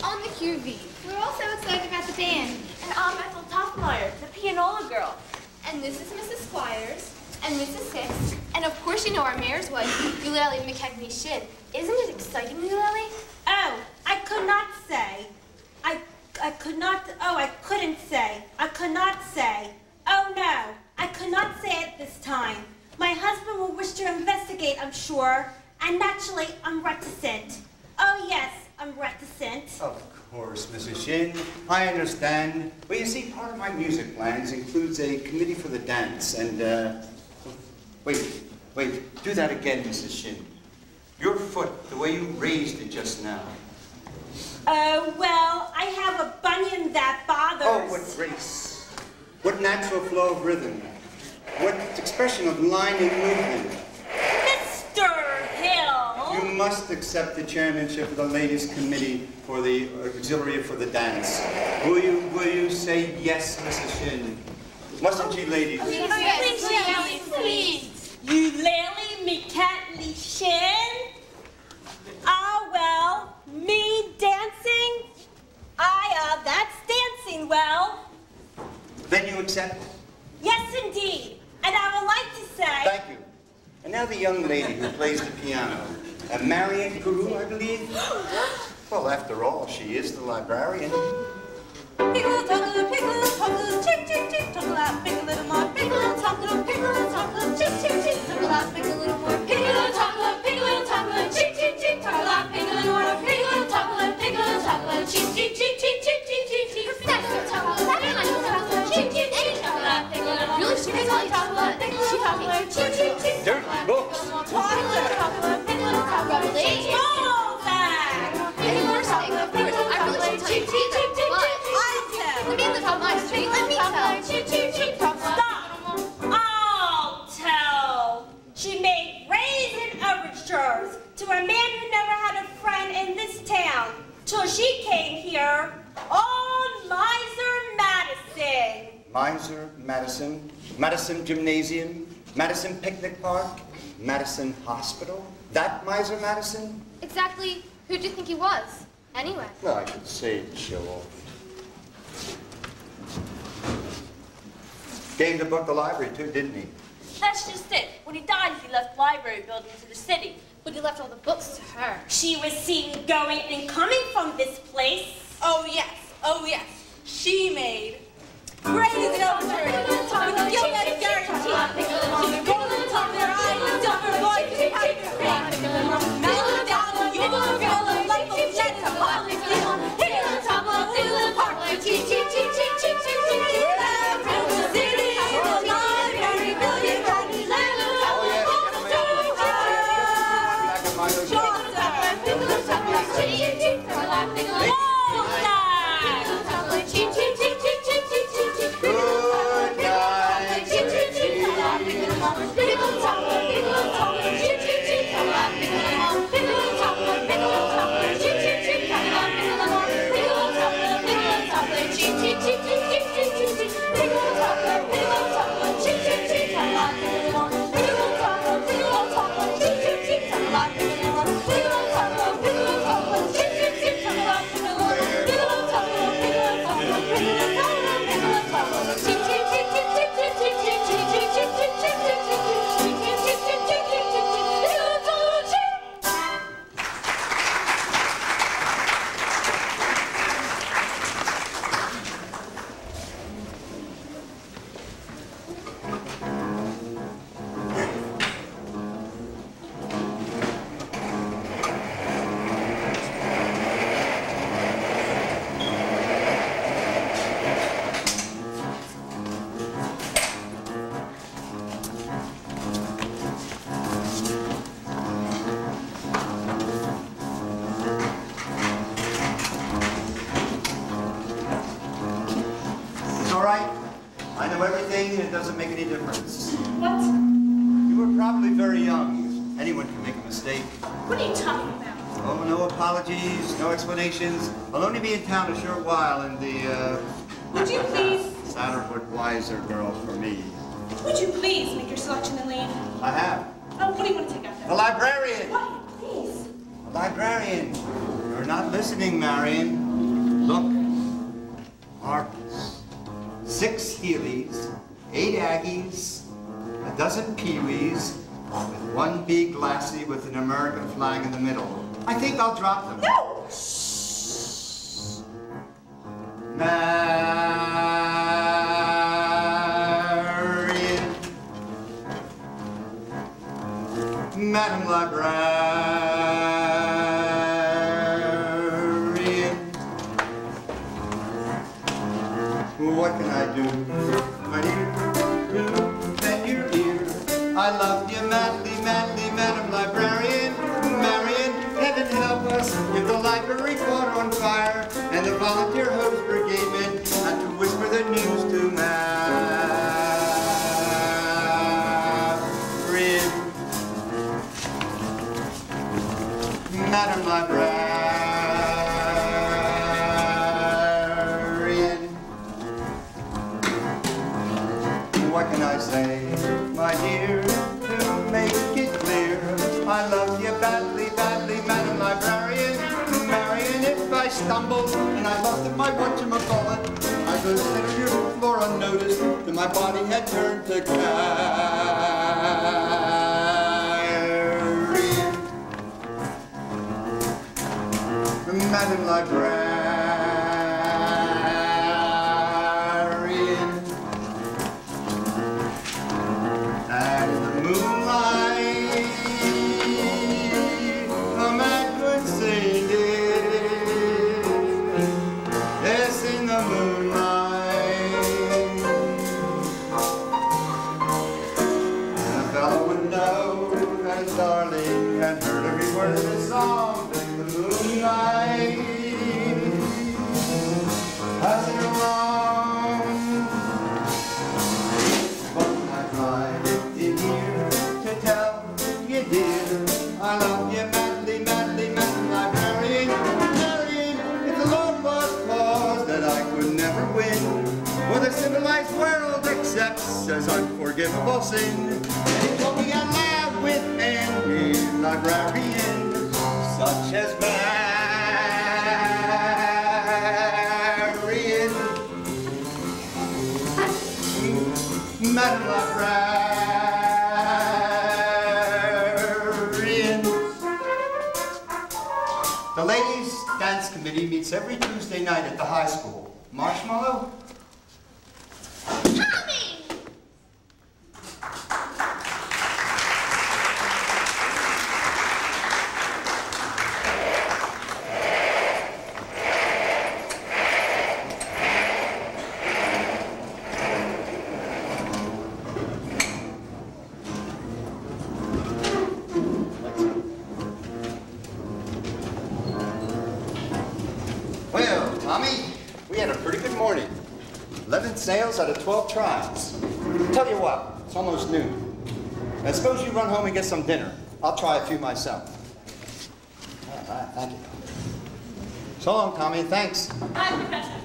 [SPEAKER 2] On the QV. We're all so excited about the band.
[SPEAKER 3] And I'm Ethel Toffmeyer, the pianola girl.
[SPEAKER 2] And this is Mrs. Squires. And Mrs. Hicks. And of course you know our mayor's wife, Eulalie McKechnie Shin. Isn't it exciting, Eulalie?
[SPEAKER 14] Oh, I could not say. I could not, oh, I couldn't say. I could not say. Oh, no, I could not say it this time. My husband will wish to investigate, I'm sure. And naturally, I'm reticent. Oh, yes, I'm reticent.
[SPEAKER 6] Of course, Mrs. Shin. I understand. Well, you see, part of my music plans includes a committee for the dance, and, wait, do that again, Mrs. Shin. Your foot, the way you raised it just now.
[SPEAKER 14] Oh, well, I have a bunion that bothers.
[SPEAKER 6] Oh, what grace. What natural flow of rhythm. What expression of line and movement.
[SPEAKER 14] Mr. Hill!
[SPEAKER 6] You must accept the chairmanship of the ladies' committee for the auxiliary for the dance. Will you say yes, Mrs. Shin? Mustn't you, ladies?
[SPEAKER 14] Please. Eulalie McKechnie Shin? Ah, well, me dancing? That's dancing, well.
[SPEAKER 6] Then you accept?
[SPEAKER 14] Yes, indeed. And I would like to say...
[SPEAKER 6] Thank you. And now the young lady who plays the piano. Marian Guru, I believe? Well, after all, she is the librarian.
[SPEAKER 10] Pickle, tuckle, pickle, tuckle, chick, chick, chick, tuckle out, pick a little more. Pickle, tuckle, chick, chick, chick, tuckle out, pick a little more. Pickle, tuckle, chick, chick, chick, tuckle out, pick a little more. Pickle, tuckle, chick, chick, chick, chick, chick, chick, chick, chick. Professor Tuckle, chick, chick, chick, tuckle out, pick a little more. Really, she can tell you tuckle, chick, chick, chick.
[SPEAKER 6] Dirty books.
[SPEAKER 14] I'll tell. She made raisin overtures to a man who never had a friend in this town till she came here. Old Miser Madison.
[SPEAKER 6] Miser Madison, Madison Gymnasium, Madison Picnic Park, Madison Hospital. That Miser Madison?
[SPEAKER 2] Exactly who do you think he was, anyway?
[SPEAKER 6] Well, I should say to show off. Gave the book the library too, didn't he?
[SPEAKER 14] That's just it. When he died, he left library building to the city.
[SPEAKER 2] But he left all the books to her.
[SPEAKER 14] She was seen going and coming from this place.
[SPEAKER 10] Oh yes, she made raisin overtures with the gilded guarantee. Golden top of their eyes, silver voice, happy face. Mellow down, you will feel the life of Jet to Holly. Here on top of the park, cheep, cheep, cheep, cheep, cheep, cheep, cheep. From the city, the library, billion parties, land of
[SPEAKER 6] It doesn't make any difference.
[SPEAKER 10] What?
[SPEAKER 6] You were probably very young. Anyone can make a mistake.
[SPEAKER 10] What are you talking about?
[SPEAKER 6] Oh, no apologies, no explanations. I'll only be in town a short while, and
[SPEAKER 10] Would you please?
[SPEAKER 6] Satterwood wiser girl for me.
[SPEAKER 10] Would you please make your selection and leave?
[SPEAKER 6] I have.
[SPEAKER 10] Oh, what do you want to take out there?
[SPEAKER 6] The librarian!
[SPEAKER 10] What? Please.
[SPEAKER 6] The librarian. You're not listening, Marion. Look. Marbles. 6 Heelys, 8 Aggies, a dozen Pee-wees, with 1 big Lassie with an American flag in the middle. I think I'll drop them.
[SPEAKER 10] No!
[SPEAKER 6] Marion. Madam Librarian. What can I do, my dear, to bend your ear? I love you madly, madly, Madam Librarian. Marion, heaven help us if the library caught on fire and the volunteer hose brigade men had to whisper the news to Marion. Madam Librarian. What can I say, my dear, to make it clear? I love you badly, badly, Madam Librarian. Marion, if I stumble and I looked at my whatchamacallit, I consider you for a no noticed that my body had turned to carrion. Madam Librarian, and in the moonlight, a man could sing it. Yes, in the moonlight, and a fellow would know that his darling had heard every word of his song. In the moonlight, passing along, but I tried in here to tell you, dear, I love you madly, madly, madly, librarian, librarian. If the Lord was cause that I could never win, for the civilized world accepts as unforgivable sin, and he told me out loud with envy, librarian, such as Marian, Madam Librarian. The ladies' dance committee meets every Tuesday night at the high school. Marshmallow? Well, Tommy, we had a pretty good morning. 11 sales out of 12 tries. Tell you what, it's almost noon. Now, suppose you run home and get some dinner. I'll try a few myself. Thank you. So long, Tommy. Thanks.
[SPEAKER 3] Bye, Professor.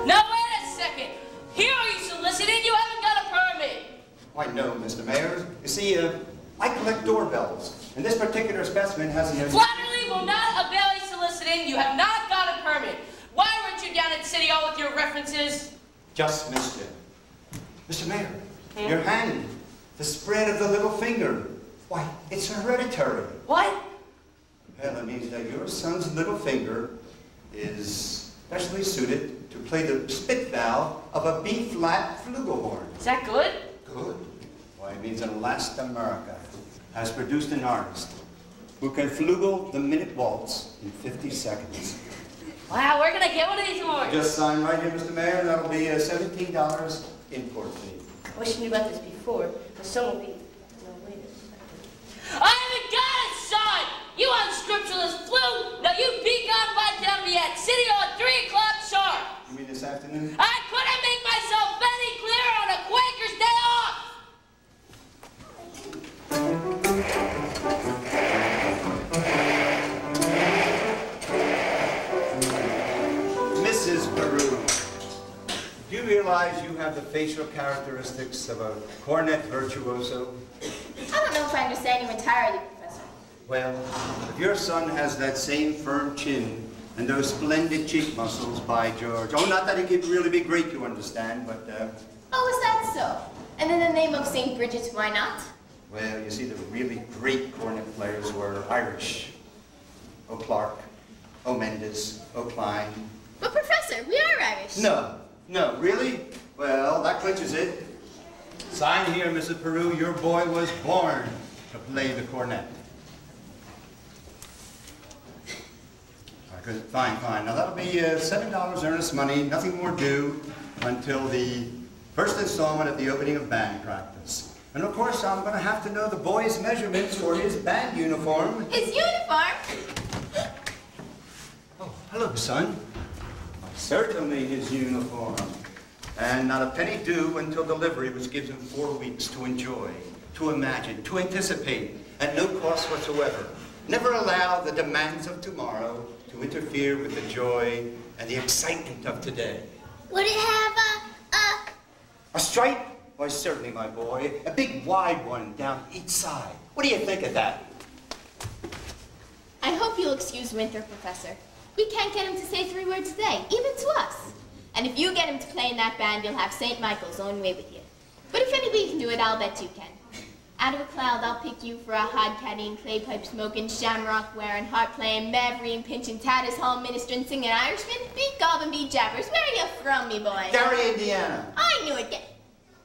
[SPEAKER 7] Now wait a second. Here are you soliciting? You haven't got a permit.
[SPEAKER 6] Why, no, Mr. Mayor. You see, I collect doorbells, and this particular specimen hasn't...
[SPEAKER 7] Flattery will not avail you soliciting. You have not got a permit. Why weren't you down at City Hall with your references?
[SPEAKER 6] Just missed it. Mr. Mayor, your hand, the spread of the little finger. Why, it's hereditary.
[SPEAKER 7] What?
[SPEAKER 6] Well, it means that your son's little finger is specially suited to play the spit valve of a B-flat flugelhorn.
[SPEAKER 7] Is that good?
[SPEAKER 6] Good. Why, it means that last America has produced an artist who can flugel the minute waltz in 50 seconds.
[SPEAKER 7] Wow, we're gonna get one of these horns.
[SPEAKER 6] Just sign right here, Mr. Mayor, and that'll be $17 import fee.
[SPEAKER 7] I wish I knew about this before, but someone will be... No, wait a second. I haven't got it, son! You unscrupulous flute! Now you be gone by down to me at City Hall at 3 o'clock sharp!
[SPEAKER 6] You mean this afternoon?
[SPEAKER 7] I couldn't make myself any clearer on a Quaker's day off!
[SPEAKER 6] Mrs. Peru, do you realize you have the facial characteristics of a cornet virtuoso?
[SPEAKER 5] I don't know if I understand you entirely, Professor.
[SPEAKER 6] Well, if your son has that same firm chin and those splendid cheek muscles, by George. Oh, not that he could really be great, you understand, but...
[SPEAKER 5] Oh, is that so? And in the name of St. Bridget's, why not?
[SPEAKER 6] Well, you see, the really great cornet players were Irish. O'Clark, O'Mendes, O'Klein.
[SPEAKER 5] But Professor, we are Irish.
[SPEAKER 6] No, really? Well, that clinches it. Sign here, Mrs. Peru, your boy was born to play the cornet. Good. Fine. Now that'll be $7 earnest money, nothing more due until the first installment at the opening of band practice. And of course, I'm going to have to know the boy's measurements for his band uniform.
[SPEAKER 5] His uniform?
[SPEAKER 6] Oh, hello, son. Certainly his uniform. And not a penny due until delivery, which gives him 4 weeks to enjoy, to imagine, to anticipate, at no cost whatsoever. Never allow the demands of tomorrow to interfere with the joy and the excitement of today.
[SPEAKER 5] Would it have
[SPEAKER 6] a stripe? Why, certainly, my boy. A big, wide one down each side. What do you think of that?
[SPEAKER 5] I hope you'll excuse Winter, Professor. We can't get him to say 3 words a day, even to us. And if you get him to play in that band, you'll have St. Michael's own way with you. But if anybody can do it, I'll bet you can. Out of a cloud, I'll pick you for a hod-caddying, clay-pipe smoking, shamrock wearing, harp playing, mavrine pinching, tatters hall ministering, singing Irishman, beat gob and beat jabbers. Where are you from, me boy?
[SPEAKER 6] Gary, Indiana.
[SPEAKER 5] I knew it.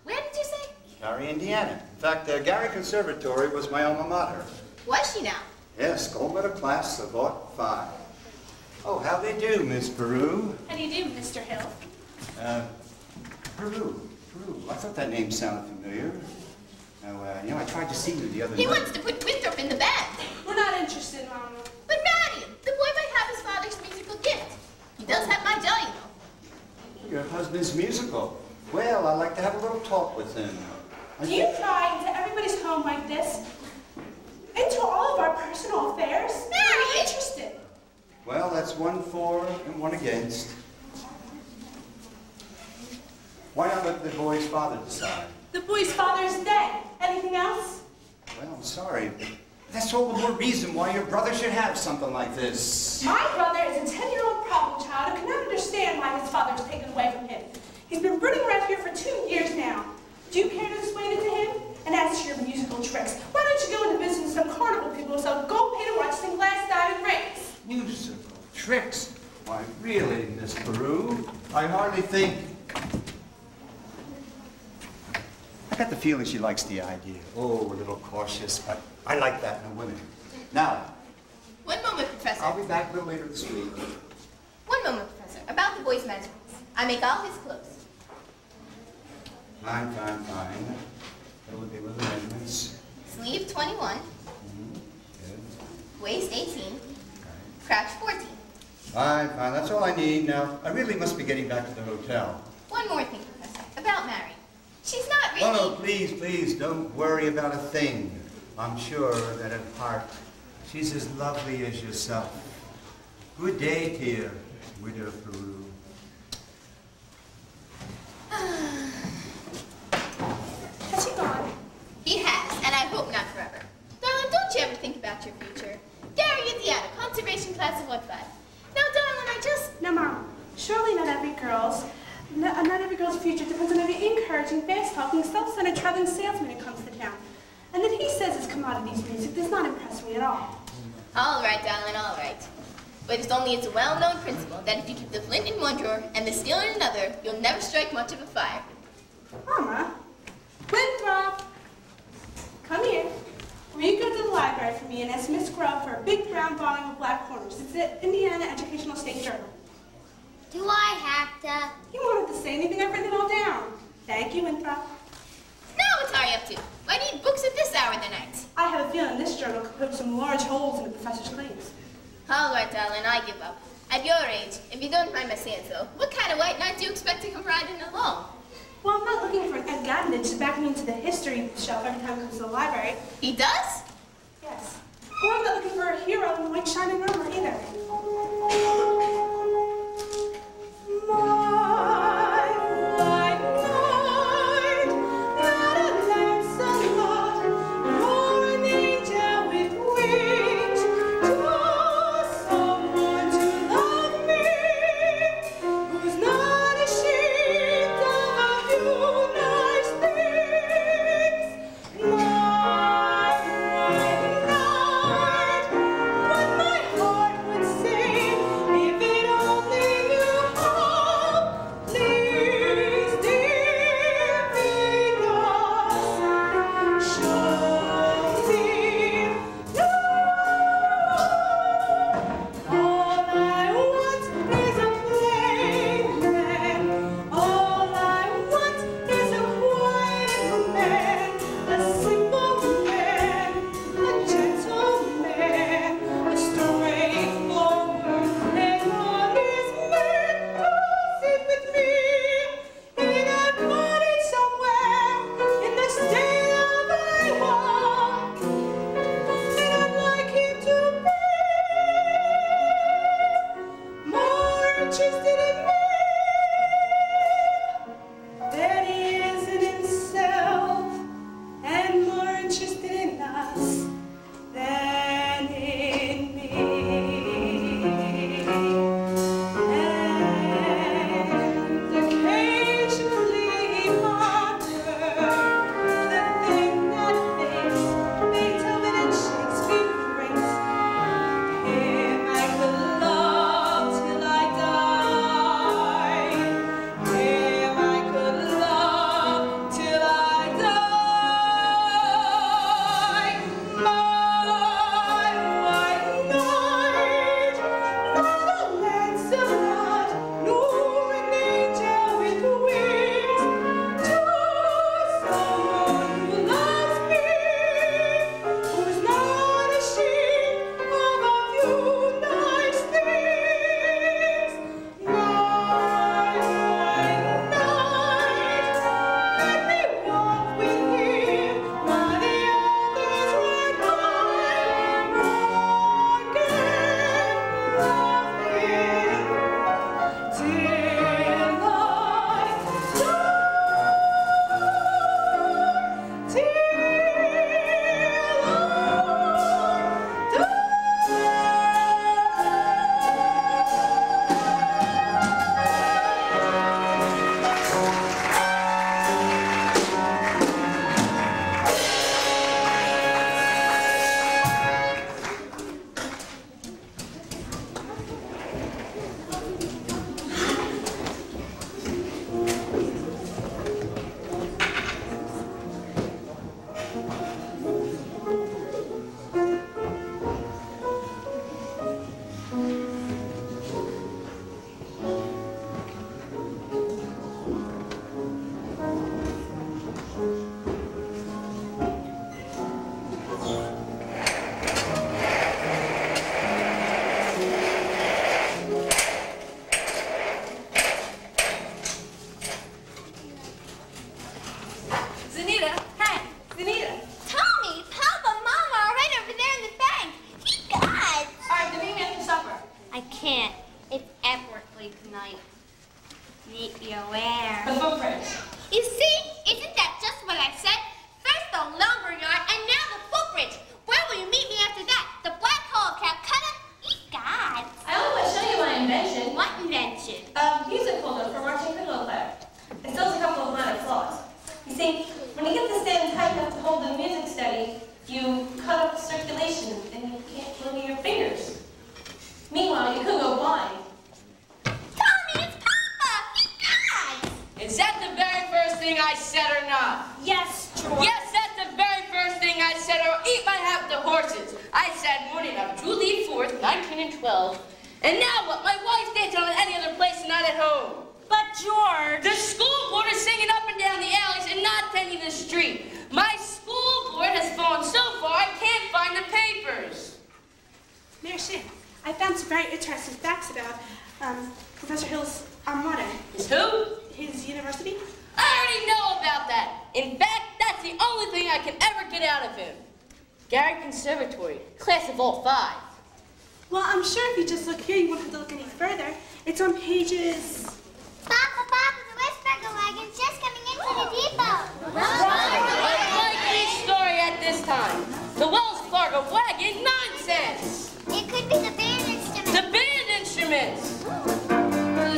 [SPEAKER 5] Where did you say?
[SPEAKER 6] Gary, Indiana. In fact, Gary Conservatory was my alma mater.
[SPEAKER 5] Was she now?
[SPEAKER 6] Yes, gold medal class of '05. Oh, how they do, Miss Peru?
[SPEAKER 10] How do you do, Mr. Hill?
[SPEAKER 6] Peru. I thought that name sounded familiar. Now, I tried to see you the other night.
[SPEAKER 5] He wants to put Winthrop in the band.
[SPEAKER 10] We're not interested, Mama.
[SPEAKER 5] But Maddie, the boy might have his father's musical gift. He does have my jaw, you know.
[SPEAKER 6] Your husband's musical. Well, I'd like to have a little talk with him.
[SPEAKER 10] Do you pry into everybody's home like this? Into all of our personal affairs? We're not interested.
[SPEAKER 6] Well, that's 1 for and 1 against. Why not let the boy's father decide?
[SPEAKER 10] The boy's father is dead. Anything else?
[SPEAKER 6] Well, I'm sorry, but that's all the more reason why your brother should have something like this.
[SPEAKER 10] My brother is a 10-year-old problem child who cannot understand why his father was taken away from him. He's been running around here for 2 years now. Do you care to explain it to him? And as to your musical tricks, why don't you go into business with some carnival people who sell gold painted watches and glass diamond rings?
[SPEAKER 6] Musical tricks? Why, really, Miss Peru? I hardly think... I got the feeling she likes the idea. Oh, a little cautious, but I like that in a woman. Now...
[SPEAKER 5] One moment, Professor.
[SPEAKER 6] I'll be back a little later this week.
[SPEAKER 5] One moment, Professor. About the boy's measurements. I make all his clothes.
[SPEAKER 6] Fine. That would be with the measurements.
[SPEAKER 5] Sleeve 21.
[SPEAKER 6] Good.
[SPEAKER 5] Waist 18. Crouch 14.
[SPEAKER 6] Fine. That's all I need. Now, I really must be getting back to the hotel.
[SPEAKER 5] One more thing, Professor. About Mary. She's not really...
[SPEAKER 6] Oh, no, please, don't worry about a thing. I'm sure that at heart, she's as lovely as yourself. Good day to you, widow Peru.
[SPEAKER 10] Has he gone?
[SPEAKER 5] He has, and I hope not forever. Darling, don't you ever think about your future. Gary, Indiana, conservation class of what 5? Now, darling, I just...
[SPEAKER 10] No, Mom. Surely not every girl's future depends on every encouraging, fast-talking, self-centered traveling salesman who comes to town. And that he says his commodities music does not impress me at all.
[SPEAKER 5] All right, darling, all right. But it's a well-known principle that if you keep the flint in one drawer and the steel in another, you'll never strike much of a fire.
[SPEAKER 10] Mama, Winthrop, come here. Will you go to the library for me and ask Miss Grubb for a big brown volume of black corners? It's the Indiana Educational State Journal.
[SPEAKER 2] Do I have to?
[SPEAKER 10] You wanted to say anything? I've written it all down. Thank you, Winthrop.
[SPEAKER 5] Now what are you up to? I need books at this hour of the night.
[SPEAKER 10] I have a feeling this journal could poke some large holes in the professor's claims.
[SPEAKER 5] All right, darling, I give up. At your age, if you don't mind my saying so, what kind of white knight do you expect to come riding along?
[SPEAKER 10] Well, I'm not looking for an Ed Gadnich to back me into the history shelf every time he comes to the library.
[SPEAKER 5] He does?
[SPEAKER 10] Yes. Or I'm not looking for a hero in the white shining armor either.
[SPEAKER 7] population and you can't wiggle your fingers. Meanwhile, you could go blind.
[SPEAKER 2] Tommy, it's Papa! He died!
[SPEAKER 7] Is that the very first thing I said or not?
[SPEAKER 14] Yes, George.
[SPEAKER 7] Yes, that's the very first thing I said, or eat my half the horses. I said morning of July 4th, 1912. And now what? My wife's dancing on any other place and not at home.
[SPEAKER 14] But George...
[SPEAKER 7] The school board is singing up and down the alleys and not tending the street. My school board has fallen so far I can't find the papers.
[SPEAKER 10] Mayor Shin, I found some very interesting facts about Professor Hill's motto.
[SPEAKER 7] His who?
[SPEAKER 10] His university.
[SPEAKER 7] I already know about that. In fact, that's the only thing I can ever get out of him. Garrett Conservatory, class of Vault 5.
[SPEAKER 10] Well, I'm sure if you just look here, you won't have to look any further. It's on pages...
[SPEAKER 2] Papa, the West Fargo wagon's just coming into the depot.
[SPEAKER 7] Unlikely story at this time. The Wells Fargo wagon, nonsense.
[SPEAKER 2] It could be the band instruments.
[SPEAKER 7] The band instruments.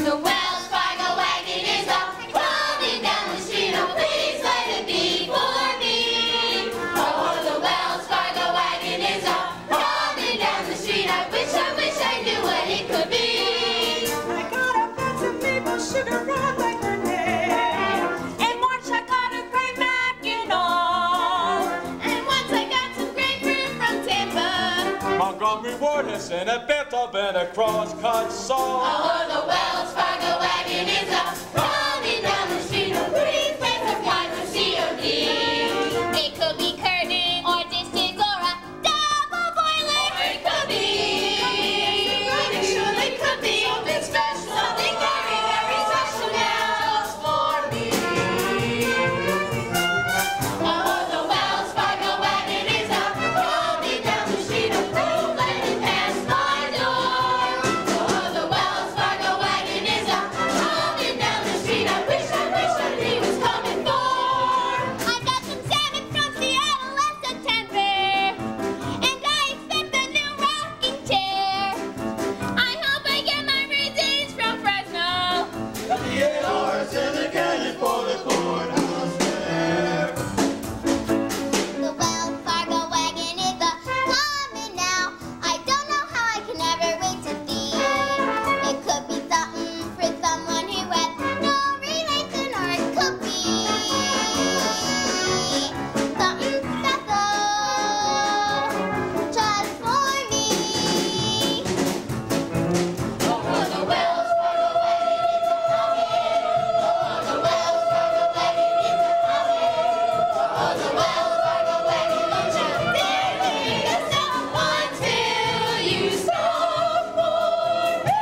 [SPEAKER 2] The Wells Fargo wagon is up, coming down the street. Oh, please let it be for me. Oh, the Wells Fargo wagon is up, coming down the street. I wish I knew what it could be.
[SPEAKER 10] I got a fancy maple sugar on my grenade.
[SPEAKER 14] In March I got a great Mackinac.
[SPEAKER 2] And once I got some grapefruit from Tampa.
[SPEAKER 9] Montgomery Wardis and a Bethel and a cross-cut saw.
[SPEAKER 2] Oh, the Wells Fargo wagon is up, coming down the street. A pretty place of wine for COD. It could be curtain or dishes or a double boiler. Or it could be, it surely could be something special, something very, very special now. Just for me. Oh, the Wells Fargo wagon is up, coming down the street. A blue lady passed my door. Oh, the Wells Fargo wagon is up, coming down the street. I wish he was coming for. I got some salmon from Seattle last September, and I expect a new rocking chair. I hope I get my raisins from Fresno.
[SPEAKER 9] Got the 8 hours in the canyon for the courthouse fair.
[SPEAKER 2] The Wells Fargo wagon is a coming now. I don't know how I can ever wait to see. It could be something for someone who has no relation, or it could be something special just for me. Oh, the Wells Fargo wagon is a coming. Oh, the Wells Fargo wagon is a coming. Oh, the Wells Fargo wagon, don't you dare leave us stop until you stop for me.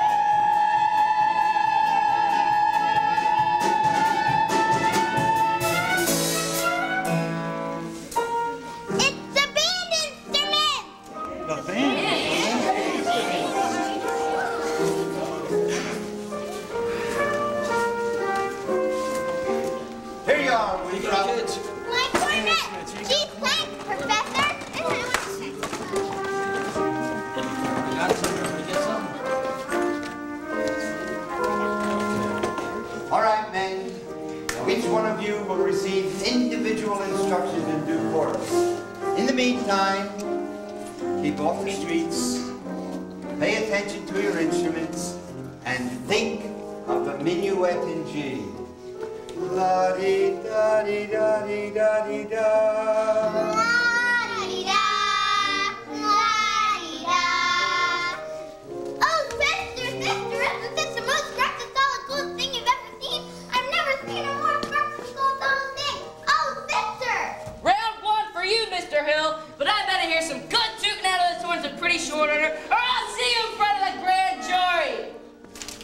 [SPEAKER 2] It's the band instrument.
[SPEAKER 9] The band.
[SPEAKER 6] Here you are, we kids.
[SPEAKER 2] My cornet. Gee, thanks, Professor.
[SPEAKER 6] All right, men. Now each one of you will receive individual instructions in due course. In the meantime, keep off the streets, pay attention to your instruments, and think of the minuet in G. La-di-da-di-da-di-da-di-da.
[SPEAKER 2] La-di-da, la-di-da. Oh, sister, isn't this the most practical gold thing you've ever seen? I've never seen a more practical gold thing. Oh, sister.
[SPEAKER 7] Round 1 for you, Mr. Hill. But I better hear some good tooting out of this horns in pretty short order, or I'll see you in front of the grand jury.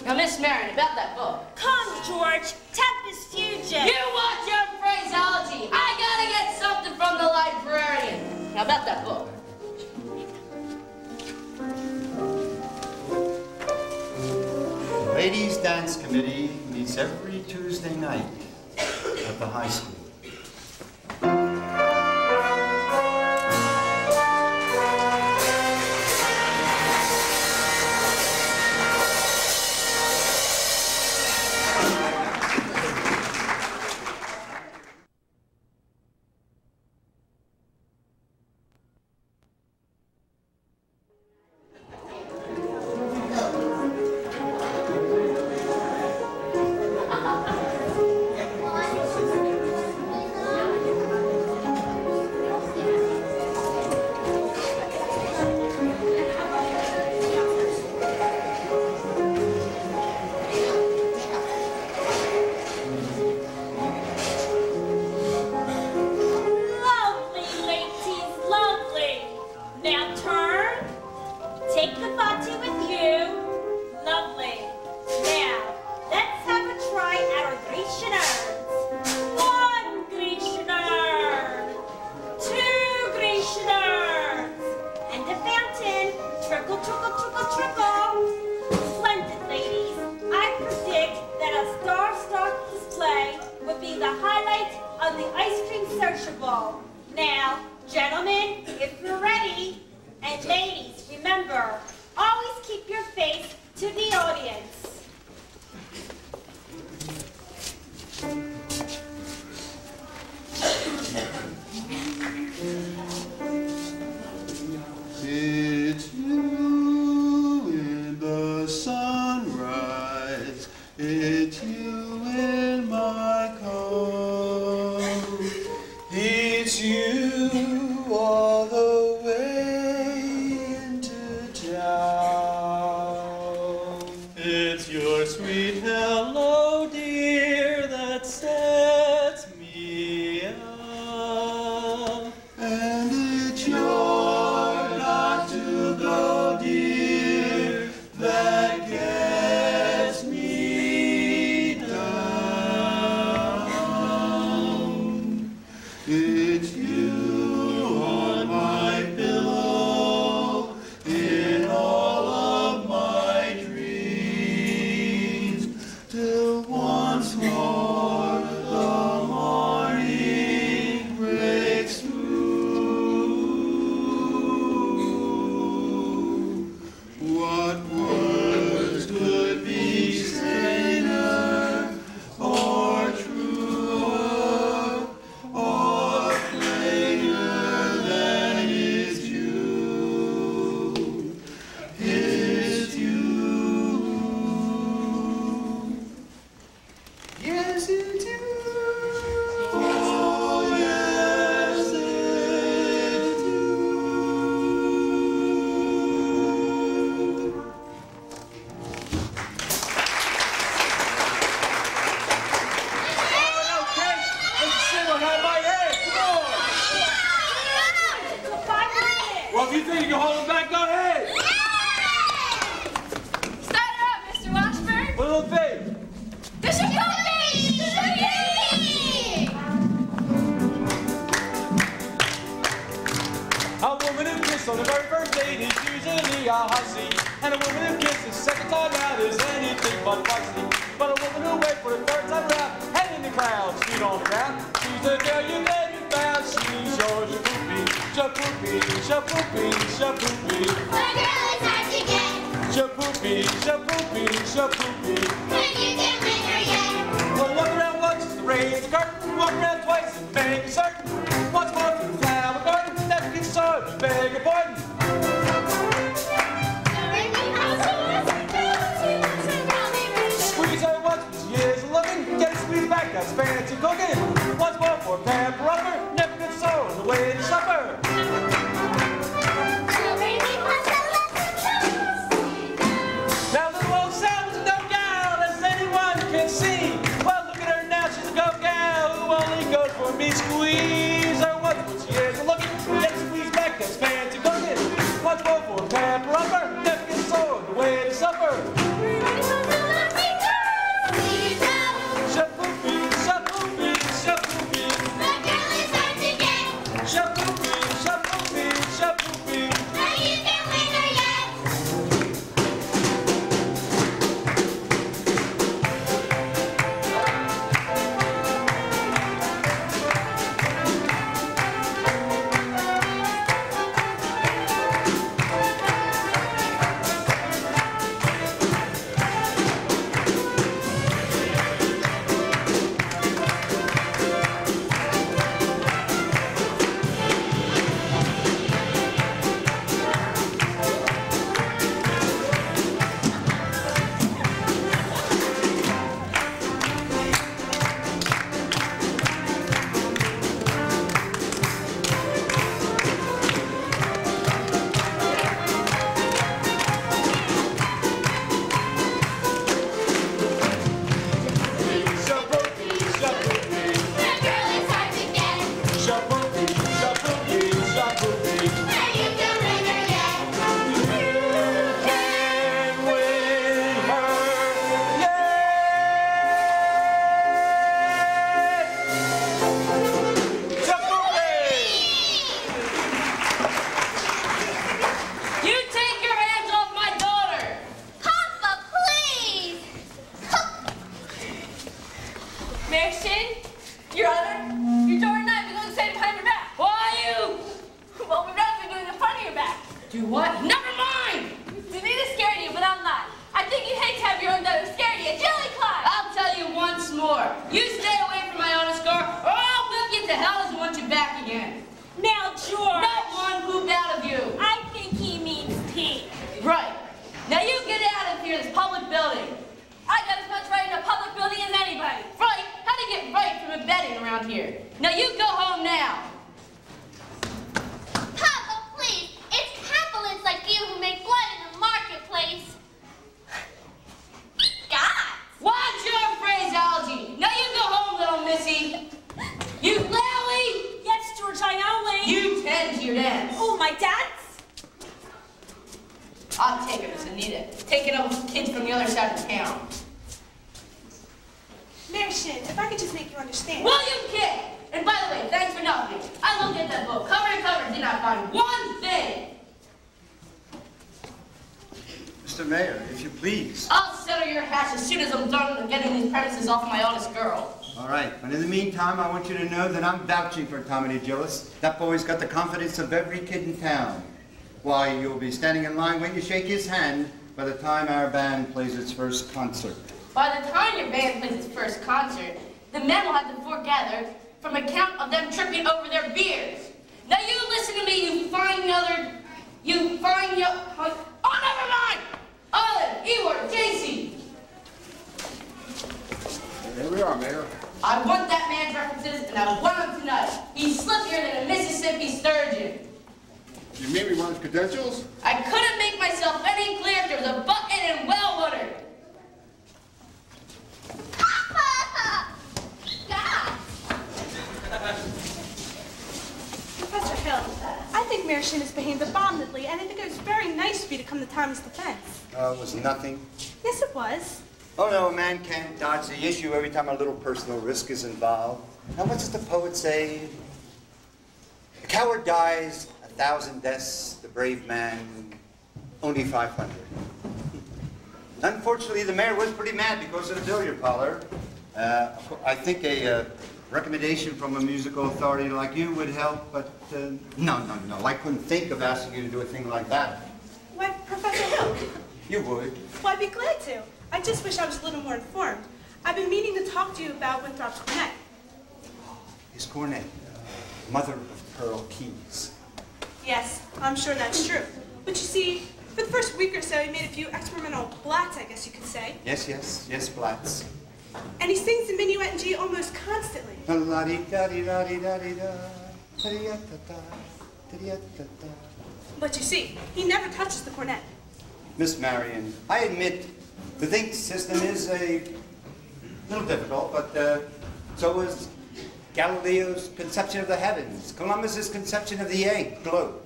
[SPEAKER 7] Now, Miss Marion, about that book.
[SPEAKER 14] Come, George. Tempest Fusion.
[SPEAKER 7] You watch your phraseology. I gotta get something from the librarian. Now, about that book.
[SPEAKER 6] The Ladies' Dance Committee meets every Tuesday night at the high school.
[SPEAKER 14] Gentlemen, if you're ready, and ladies, remember, always keep your face to the audience.
[SPEAKER 9] It's you in the sunrise, it's you in my car, it's you all the way into town. It's your sweet hello, dear, that sets me up. And it's your got to go, dear, that gets me down. It's you on my pillow, in all of my dreams, till once more the morning breaks through. What words could be saner, or truer, or plainer than it's you? It's you. Yes, it's you. Oh, yes, it's you.
[SPEAKER 15] Well, if you think you can hold it back, go ahead.
[SPEAKER 3] Start her up, Mr. Washburn.
[SPEAKER 15] What will it be?
[SPEAKER 3] Bishop Coffee!
[SPEAKER 15] A woman who kisses on the very first date is usually a hussy. And a woman who kisses second time out is anything but fussy. But a woman who waits for the third time around, head in the crowd, feet on the ground, she's the girl you let me found. She's yours, shapoopy, shapoopy, shapoopy.
[SPEAKER 2] My girl is hard to get.
[SPEAKER 15] Shapoopy, shapoopy, shapoopy.
[SPEAKER 2] When you can't win her yet.
[SPEAKER 15] Well, walk around once, raise the curtain. Walk around twice, make it certain. Once more for the flower garden, never get started, beg your pardon. Squeeze her once, but she is looking. Get it squeezed back, that's fancy cooking. Once more for a pamper upper, never gets sold on the way to supper. Now little old Sal's no gal, as anyone can see. Well, look at her now, she's a go gal who only goes for me. Squeeze her once, but she is looking. Get it squeezed back, that's fancy cooking. Once more for a pamper upper, never gets sold on the way to supper. Shapoopy, shapoopy, shapoopy.
[SPEAKER 2] My girl is hard to get.
[SPEAKER 15] Shapoopy, shapoopy, shapoopy.
[SPEAKER 2] Now you can't win her yet.
[SPEAKER 7] Do what? Never mind!
[SPEAKER 3] Danita's scared of you, but I'm not. I think you'd hate to have your own daughter scared of you. Jelly Clyde!
[SPEAKER 7] I'll tell you once more. You stay away from my honest car, or I'll whip you to hell and want you back again.
[SPEAKER 14] Now, George.
[SPEAKER 7] Not one poop out of you.
[SPEAKER 14] I think he means Pete.
[SPEAKER 7] Right. Now you get out of here, this public building.
[SPEAKER 3] I got as much right in a public building as anybody.
[SPEAKER 7] Right? How to get right from embedding around here. Now you go home now.
[SPEAKER 2] Papa, please. It's capitalists like you who make blood in the marketplace. God.
[SPEAKER 7] Watch your phraseology. Now you go home, little missy. You Lally.
[SPEAKER 14] Yes, George, I only.
[SPEAKER 7] You tend to your dance.
[SPEAKER 14] Oh, my dad's?
[SPEAKER 7] I'll take her, Miss Anita. Taking up with kids from the other side of town.
[SPEAKER 10] Martian, if I could just make you understand.
[SPEAKER 7] Well, you can't. And by the way, thanks for nothing. I looked at that book, cover to cover, did not find one thing.
[SPEAKER 6] Mr. Mayor, if you please.
[SPEAKER 7] I'll settle your hash as soon as I'm done with getting these premises off my oldest girl.
[SPEAKER 6] All right, but in the meantime, I want you to know that I'm vouching for Tommy Gillis. That boy's got the confidence of every kid in town. Why, you'll be standing in line waiting to shake his hand by the time our band plays its first concert.
[SPEAKER 7] By the time your band plays its first concert, the men will have to foregather from account of them tripping over their beers. Now you listen to me, you fine oh, never mind! Olive, Ewart, Casey.
[SPEAKER 12] Here we are, Mayor.
[SPEAKER 7] I want that man's references, and I want them tonight. He's slippier than a Mississippi sturgeon.
[SPEAKER 12] You mean we want credentials?
[SPEAKER 7] I couldn't make myself any clearer if there was a bucket and well water.
[SPEAKER 2] God.
[SPEAKER 10] Professor Hill, I think Martian has behaved abominably, and I think it was very nice of you to come to Tommy's defense.
[SPEAKER 6] It was nothing.
[SPEAKER 10] Yes, it was.
[SPEAKER 6] Oh no, a man can't dodge the issue every time a little personal risk is involved. Now what does the poet say? The coward dies 1,000 deaths, the brave man only 500. Unfortunately, the mayor was pretty mad because of the billiard parlor. I think a recommendation from a musical authority like you would help, but no, I couldn't think of asking you to do a thing like that.
[SPEAKER 10] Why, Professor Hill?
[SPEAKER 6] You would.
[SPEAKER 10] Well, I'd be glad to. I just wish I was a little more informed. I've been meaning to talk to you about Winthrop's cornet.
[SPEAKER 6] His cornet, mother of pearl keys.
[SPEAKER 10] Yes, I'm sure that's true. But you see, for the first week or so, he made a few experimental blats, I guess you could say.
[SPEAKER 6] Yes, blats.
[SPEAKER 10] And he sings the minuet in G almost constantly. But you see, he never touches the cornet.
[SPEAKER 6] Miss Marion, I admit the think system is a little difficult, but so is Galileo's conception of the heavens, Columbus's conception of the egg, globe,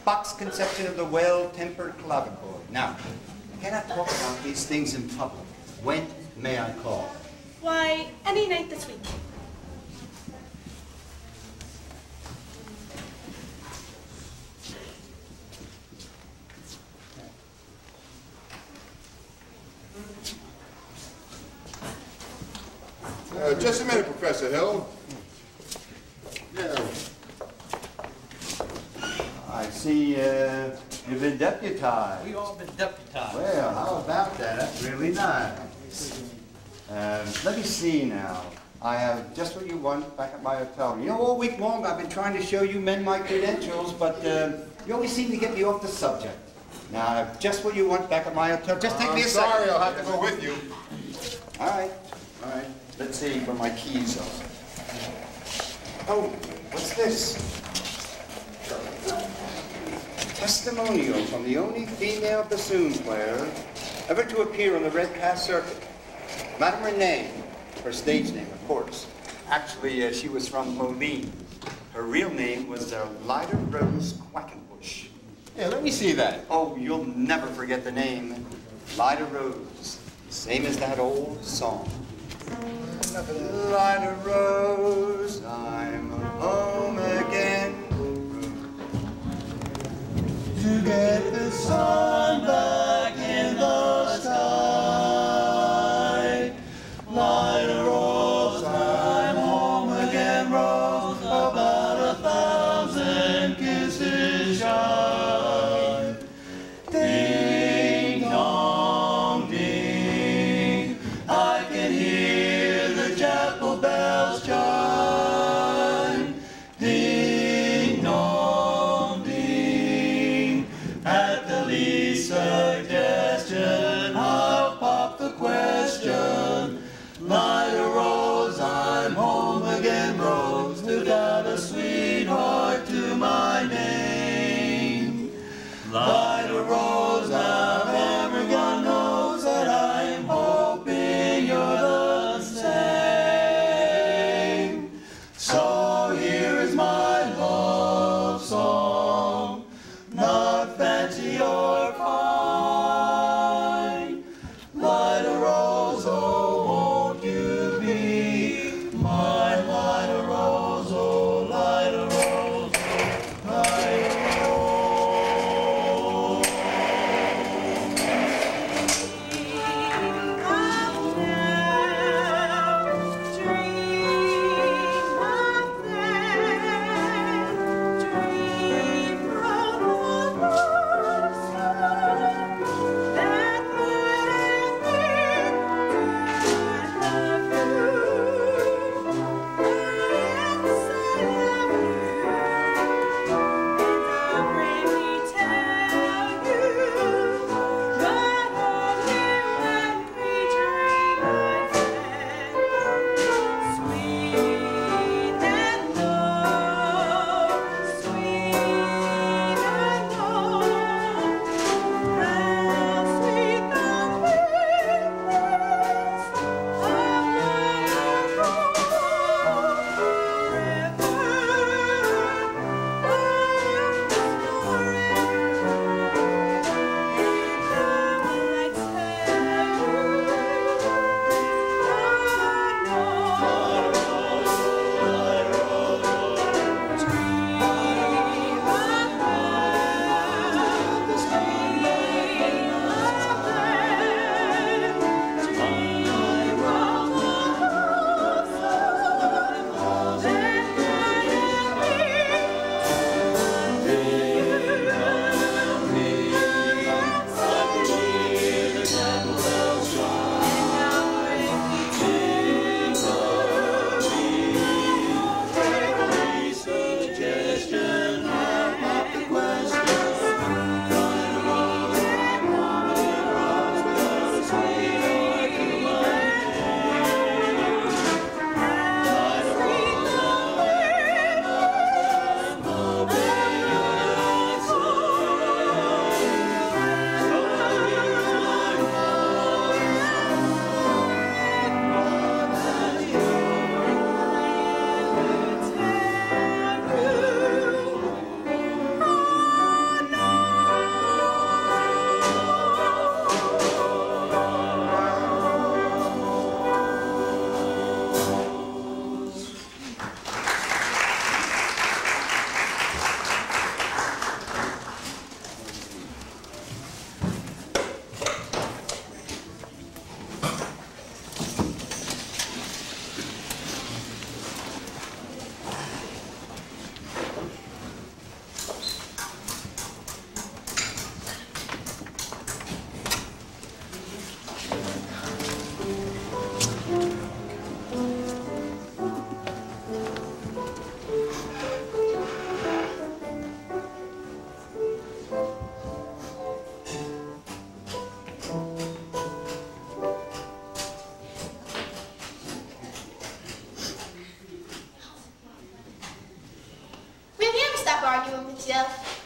[SPEAKER 6] Bach's conception of the well-tempered clavichord. Now, I cannot talk about these things in public. When may I call?
[SPEAKER 10] Why, any night this week.
[SPEAKER 12] Just a minute, Professor Hill. Yeah.
[SPEAKER 6] I see you've been deputized.
[SPEAKER 1] We've all been deputized.
[SPEAKER 6] Well, how about that? Really nice. Let me see now. I have just what you want back at my hotel. You know, all week long I've been trying to show you men my credentials, but you always seem to get me off the subject. Now, I have just what you want back at my hotel. Just take me a second.
[SPEAKER 12] Sorry, I'll have to go with you.
[SPEAKER 6] All right. Let's see where my keys are. Oh, what's this? Testimonial from the only female bassoon player ever to appear on the Red Pass circuit. Madame Renee, her stage name, of course. Actually, she was from Moline. Her real name was Lida Rose Quackenbush.
[SPEAKER 12] Yeah, let me see that.
[SPEAKER 6] Oh, you'll never forget the name. Lida Rose. Same as that old song. Lida Rose, I'm home again. To get the sun back in the sky. Lida Rose, I'm home again, Rose. About 1,000 kisses shy.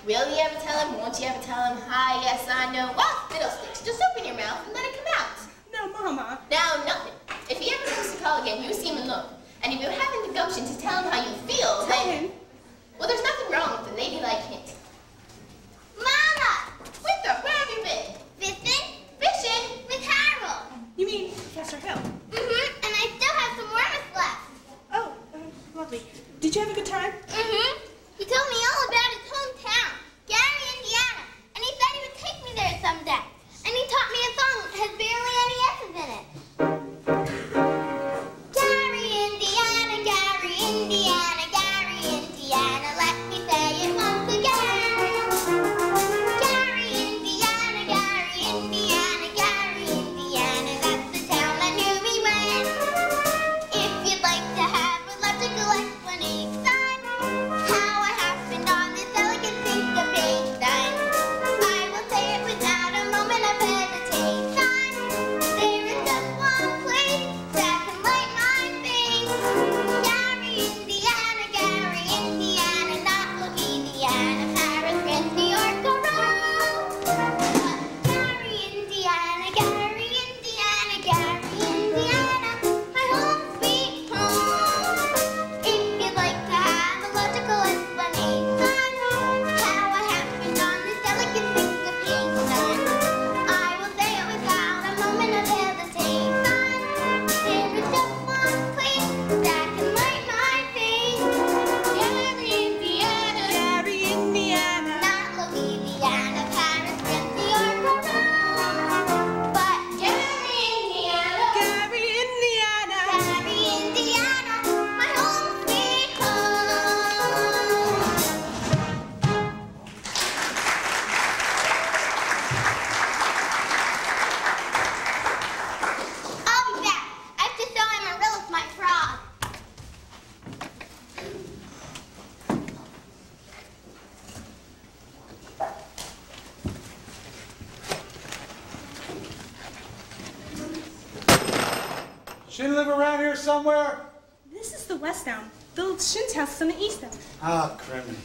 [SPEAKER 5] Will you ever tell him? Won't you ever tell him? Hi, yes, I know. Well, fiddlesticks, just open your mouth and let it come out.
[SPEAKER 10] No, Mama.
[SPEAKER 5] No, nothing. If he ever comes to call again, you see him alone. And if you're having the gumption to tell him how you feel, then... Well, there's nothing wrong with a ladylike hint.
[SPEAKER 2] Mama!
[SPEAKER 5] Winthrop, where have you been?
[SPEAKER 2] Fishing?
[SPEAKER 5] Fishing?
[SPEAKER 2] With Harold.
[SPEAKER 10] You mean Professor Hill?
[SPEAKER 2] Mm-hmm. And I still have some worms left.
[SPEAKER 10] Oh, lovely. Did you have a good time?
[SPEAKER 2] Mm-hmm. He told me all about his hometown, Gary, Indiana. And he said he would take me there someday. And he taught me a song that has barely any S's in it. Gary, Indiana, Gary, Indiana, Gary, Indiana. Let me say it once again. Gary, Indiana, Gary, Indiana, Gary, Indiana. That's the town that knew me when. If you'd like to have a logical explanation how I happened on this elegant syncopation, I will say it without a moment of hesitation. There is just one place that can light my face. Gary, Indiana, Gary, Indiana, not Louisiana, Paris, Prince, New York, or Rome. But Gary, Indiana, Gary, Indiana, Gary, Indiana, my home sweet home. If you'd like to have a logical explanation how I happened on this delicate syncopation, I will say it without a moment of hesitation. There is just one place that can light my face. Gary, Indiana, Gary, Indiana, not Louisiana, Paris, Prince, New York, or Rome. But Gary, Indiana, Gary, Indiana, Gary, Indiana, my home sweet home. I'll be back. I have to show Amaryllis my frog.
[SPEAKER 4] She live around here somewhere?
[SPEAKER 10] This is the West Elm. Bill Shin's house is on the East Elm.
[SPEAKER 4] Ah, criminy.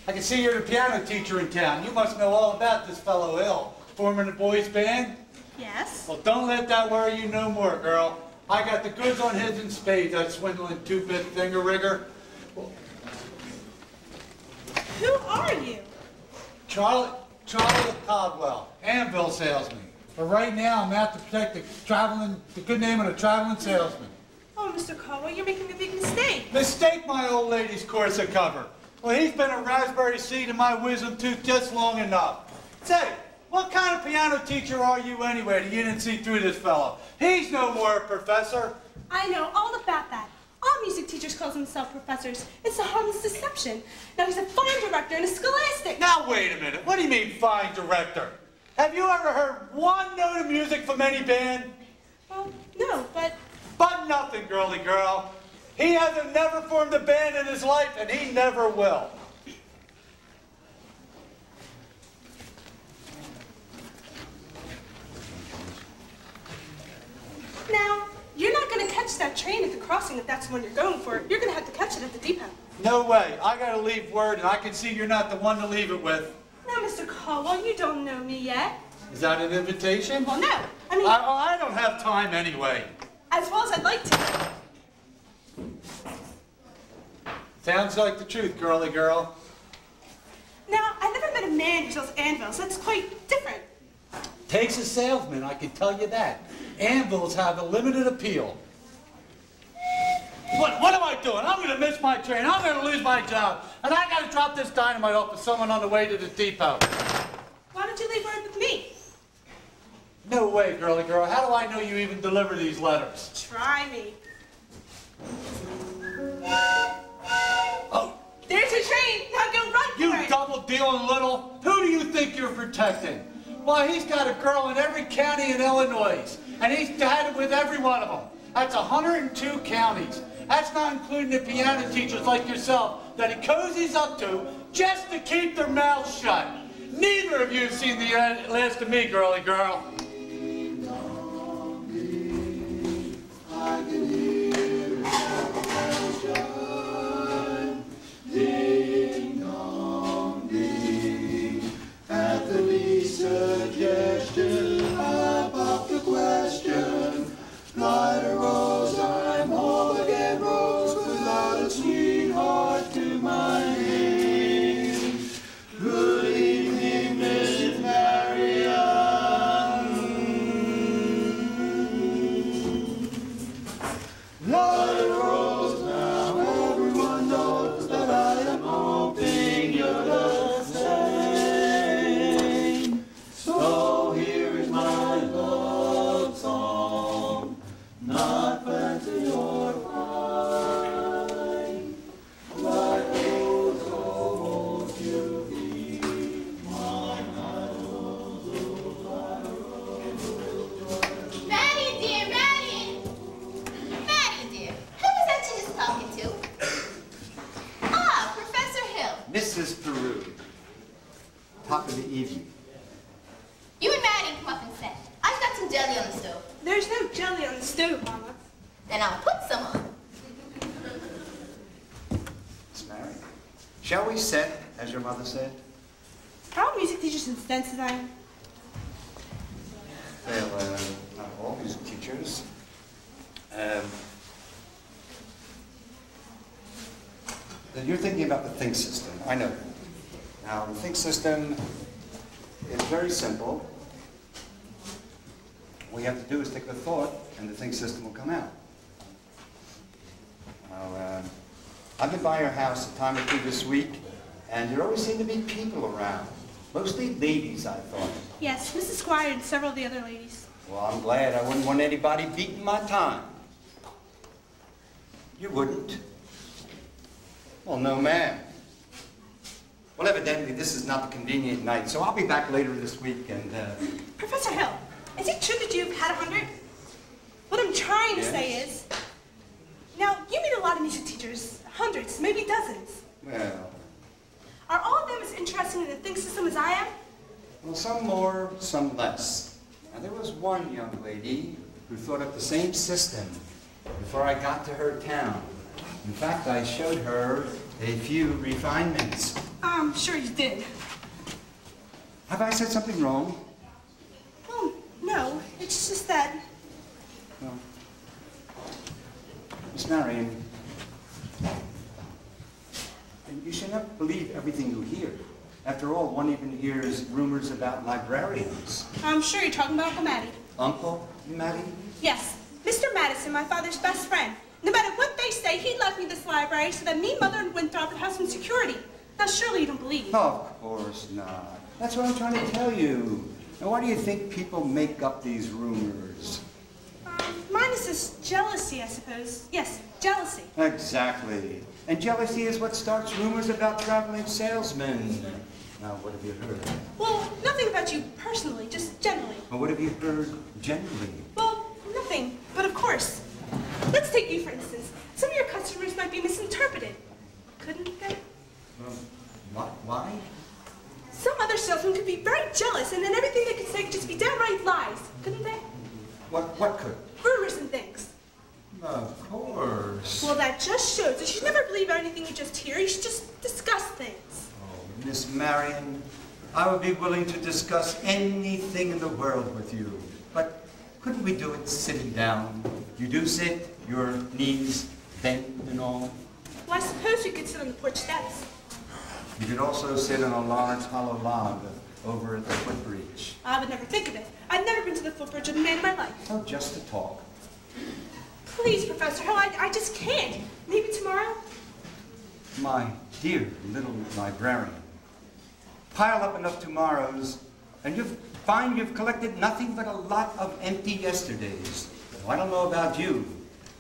[SPEAKER 4] I can see you're the piano teacher in town. You must know all about this fellow Hill, forming the boys' band.
[SPEAKER 10] Yes?
[SPEAKER 4] Well, don't let that worry you no more, girl. I got the goods on his and spades, that swindling two-bit finger rigger.
[SPEAKER 10] Who are you?
[SPEAKER 4] Charlie Caldwell, anvil salesman. But right now, I'm out to protect the good name of the traveling salesman.
[SPEAKER 10] Oh, Mr. Caldwell, you're making a big mistake.
[SPEAKER 4] Mistake my old lady's corset cover. Well, he's been a raspberry seed in my wisdom tooth just long enough. Say, what kind of piano teacher are you anyway that you didn't see through this fellow? He's no more a professor.
[SPEAKER 10] I know all about that. All music teachers call themselves professors. It's a harmless deception. Now he's a fine director and a scholastic.
[SPEAKER 4] Now, wait a minute. What do you mean, fine director? Have you ever heard one note of music from any band?
[SPEAKER 10] Well, no, but...
[SPEAKER 4] But nothing, girly girl. He hasn't never formed a band in his life, and he never will.
[SPEAKER 10] Now, you're not going to catch that train at the crossing if that's the one you're going for. You're going to have to catch it at the depot.
[SPEAKER 4] No way. I gotta leave word, and I can see you're not the one to leave it with.
[SPEAKER 10] Now, Mr. Caldwell, you don't know me yet.
[SPEAKER 4] Is that an invitation?
[SPEAKER 10] Well, no. I mean...
[SPEAKER 4] I don't have time anyway.
[SPEAKER 10] As well as I'd like to.
[SPEAKER 4] Sounds like the truth, girly girl.
[SPEAKER 10] Now, I never met a man who sells anvils. That's quite different.
[SPEAKER 4] Takes a salesman, I can tell you that. Anvils have a limited appeal. What am I doing? I'm going to miss my train. I'm going to lose my job. And I got to drop this dynamite off to someone on the way to the depot.
[SPEAKER 10] Why don't you leave word with me?
[SPEAKER 4] No way, girly girl. How do I know you even deliver these letters?
[SPEAKER 10] Try me.
[SPEAKER 4] Oh.
[SPEAKER 10] There's your train. Now go run for
[SPEAKER 4] You
[SPEAKER 10] it.
[SPEAKER 4] double-dealing little... Who do you think you're protecting? Why, he's got a girl in every county in Illinois. And he's had it with every one of them. That's 102 counties. That's not including the piano teachers like yourself that he cozies up to just to keep their mouths shut. Neither of you have seen the last of me, girly girl. Ding dong, ding.
[SPEAKER 9] suggestion. How about the question? Light a rose, I'm home again, rose, without a sweetheart to my name. Good evening, Mrs. Marion. Light a rose, now everyone knows that I am hoping you're the same. So here is my love song, not fancy or fine. Light a rose, oh, won't you be mine? Light a rose, oh, light a rose.
[SPEAKER 5] Maddie, dear, Maddie! Maddie, dear, who was that you just talking to? Ah, Professor Hill.
[SPEAKER 6] Mrs. Peru, top of the evening.
[SPEAKER 5] You and Maddie come up and sit. I've got some jelly on the stove.
[SPEAKER 10] There's no jelly on the stove, Mama.
[SPEAKER 5] Then I'll put some on.
[SPEAKER 6] Miss Mary, shall we set, as your mother said?
[SPEAKER 10] Are all music teachers in sense design?
[SPEAKER 6] Well, not all music teachers. You're thinking about the think system. I know. Now, the think system is very simple. All you have to do is think of a thought, and the think system will come out. Now, I've been by your house a time or two this week, and there always seem to be people around. Mostly ladies, I thought.
[SPEAKER 10] Yes, Mrs. Squire and several of the other ladies.
[SPEAKER 6] Well, I'm glad. I wouldn't want anybody beating my time. You wouldn't? Well, no, ma'am. Well, evidently, this is not the convenient night, so I'll be back later this week, and,
[SPEAKER 10] Professor Hill, is it true that you've had 100? What I'm trying to say is, now, you meet a lot of music teachers, hundreds, maybe dozens.
[SPEAKER 6] well,
[SPEAKER 10] Are all of them as interested in the think system as I am?
[SPEAKER 6] well, some more, some less. Now, there was one young lady who thought up the same system before I got to her town. In fact, I showed her a few refinements.
[SPEAKER 10] I'm sure you did.
[SPEAKER 6] Have I said something wrong?
[SPEAKER 10] Well, no, it's just that...
[SPEAKER 6] No. Miss Marion, you should not believe everything you hear. After all, one even hears rumors about librarians.
[SPEAKER 10] I'm sure you're talking about Uncle Matty.
[SPEAKER 6] Uncle Matty?
[SPEAKER 10] Yes, Mr. Madison, my father's best friend. No matter what they say, he left me this library so that me, Mother, and Winthrop would have some security. Now, surely you don't believe.
[SPEAKER 6] Of course not. That's what I'm trying to tell you. Now, why do you think people make up these rumors?
[SPEAKER 10] Mine is just jealousy, I suppose. Yes, jealousy.
[SPEAKER 6] Exactly. And jealousy is what starts rumors about traveling salesmen. Now, what have you heard?
[SPEAKER 10] Well, nothing about you personally, just generally.
[SPEAKER 6] Well, what have you heard generally?
[SPEAKER 10] Well, nothing, but of course. Let's take you, for instance. Some of your customers might be misinterpreted. Couldn't they?
[SPEAKER 6] Why?
[SPEAKER 10] Some other salesmen could be very jealous, and then everything they could say could just be downright lies. Couldn't they?
[SPEAKER 6] What could?
[SPEAKER 10] Rumors and things.
[SPEAKER 6] Of course.
[SPEAKER 10] Well, that just shows that you should never believe anything you just hear. You should just discuss things.
[SPEAKER 6] Oh, Miss Marion, I would be willing to discuss anything in the world with you. But couldn't we do it sitting down? You do sit, your knees bent and all.
[SPEAKER 10] Well, I suppose we could sit on the porch steps.
[SPEAKER 6] You could also sit on a large hollow log over at the footbridge.
[SPEAKER 10] I would never think of it. I've never been to the footbridge of a man in my life.
[SPEAKER 6] Oh, just to talk.
[SPEAKER 10] Please, Professor Hill, I just can't. Maybe tomorrow?
[SPEAKER 6] My dear little librarian, pile up enough tomorrows, and you'll find you've collected nothing but a lot of empty yesterdays. Well, I don't know about you,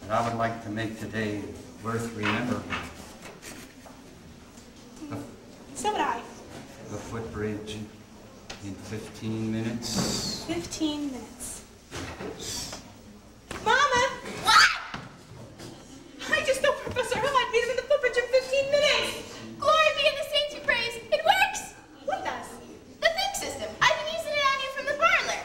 [SPEAKER 6] but I would like to make today worth remembering.
[SPEAKER 10] So would I.
[SPEAKER 6] The footbridge in 15 minutes.
[SPEAKER 10] 15 minutes. Mama!
[SPEAKER 5] What?
[SPEAKER 10] I just told Professor Hill I'd meet him in the footbridge in 15 minutes.
[SPEAKER 5] Glory be in the saints who praise. It works.
[SPEAKER 10] What does?
[SPEAKER 5] The think system. I've been using it out here from the parlor.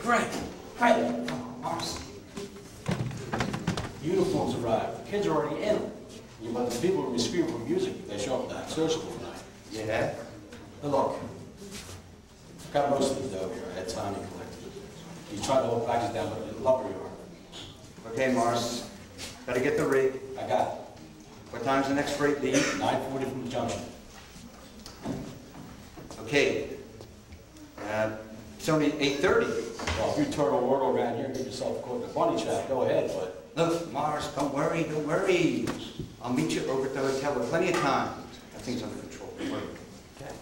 [SPEAKER 16] Greg.
[SPEAKER 17] Mars. Uniforms arrived. The kids are already in them. You let the people will be screaming for music if they show up to that social tonight.
[SPEAKER 6] Yeah?
[SPEAKER 17] Now look, I've got most of the dough here. I had time to collect it. You tried to hold packages down at the lumber yard.
[SPEAKER 6] Okay, Mars. Better get the rig.
[SPEAKER 17] I got it.
[SPEAKER 6] What time's the next freight leave?
[SPEAKER 17] 9:40 from the junction.
[SPEAKER 6] Okay. It's only 8:30.
[SPEAKER 17] Well, if you turtle wordle around here and get yourself caught in a bunny trap, go ahead, but...
[SPEAKER 6] Look, Mars, don't worry, don't worry. I'll meet you over at the hotel with plenty of time. Everything's under control. Don't worry. Okay.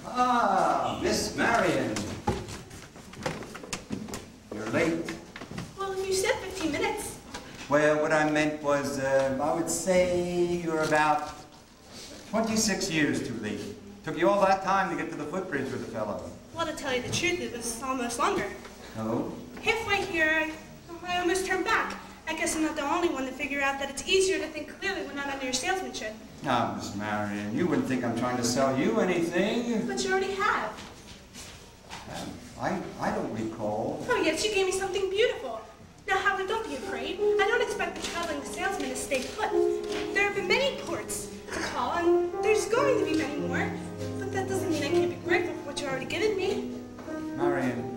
[SPEAKER 6] Ah, Miss Marion. You're late.
[SPEAKER 10] Well, you said 15 minutes.
[SPEAKER 6] Well, what I meant was, I would say you're about 26 years too late. Took you all that time to get to the footbridge with the fellow.
[SPEAKER 10] Well, to tell you the truth, it was almost longer.
[SPEAKER 6] Oh?
[SPEAKER 10] Halfway here, I almost turned back. I guess I'm not the only one to figure out that it's easier to think clearly when not under your salesmanship.
[SPEAKER 6] Now, Miss Marion, you wouldn't think I'm trying to sell you anything.
[SPEAKER 10] But you already have.
[SPEAKER 6] I don't recall.
[SPEAKER 10] Oh, yes, you gave me something beautiful. Now, Howard, don't be afraid. I don't expect the traveling salesman to stay put. There have been many ports to call, and there's going to be many more. But that doesn't mean I can't be grateful for what you've already given me.
[SPEAKER 6] Marion,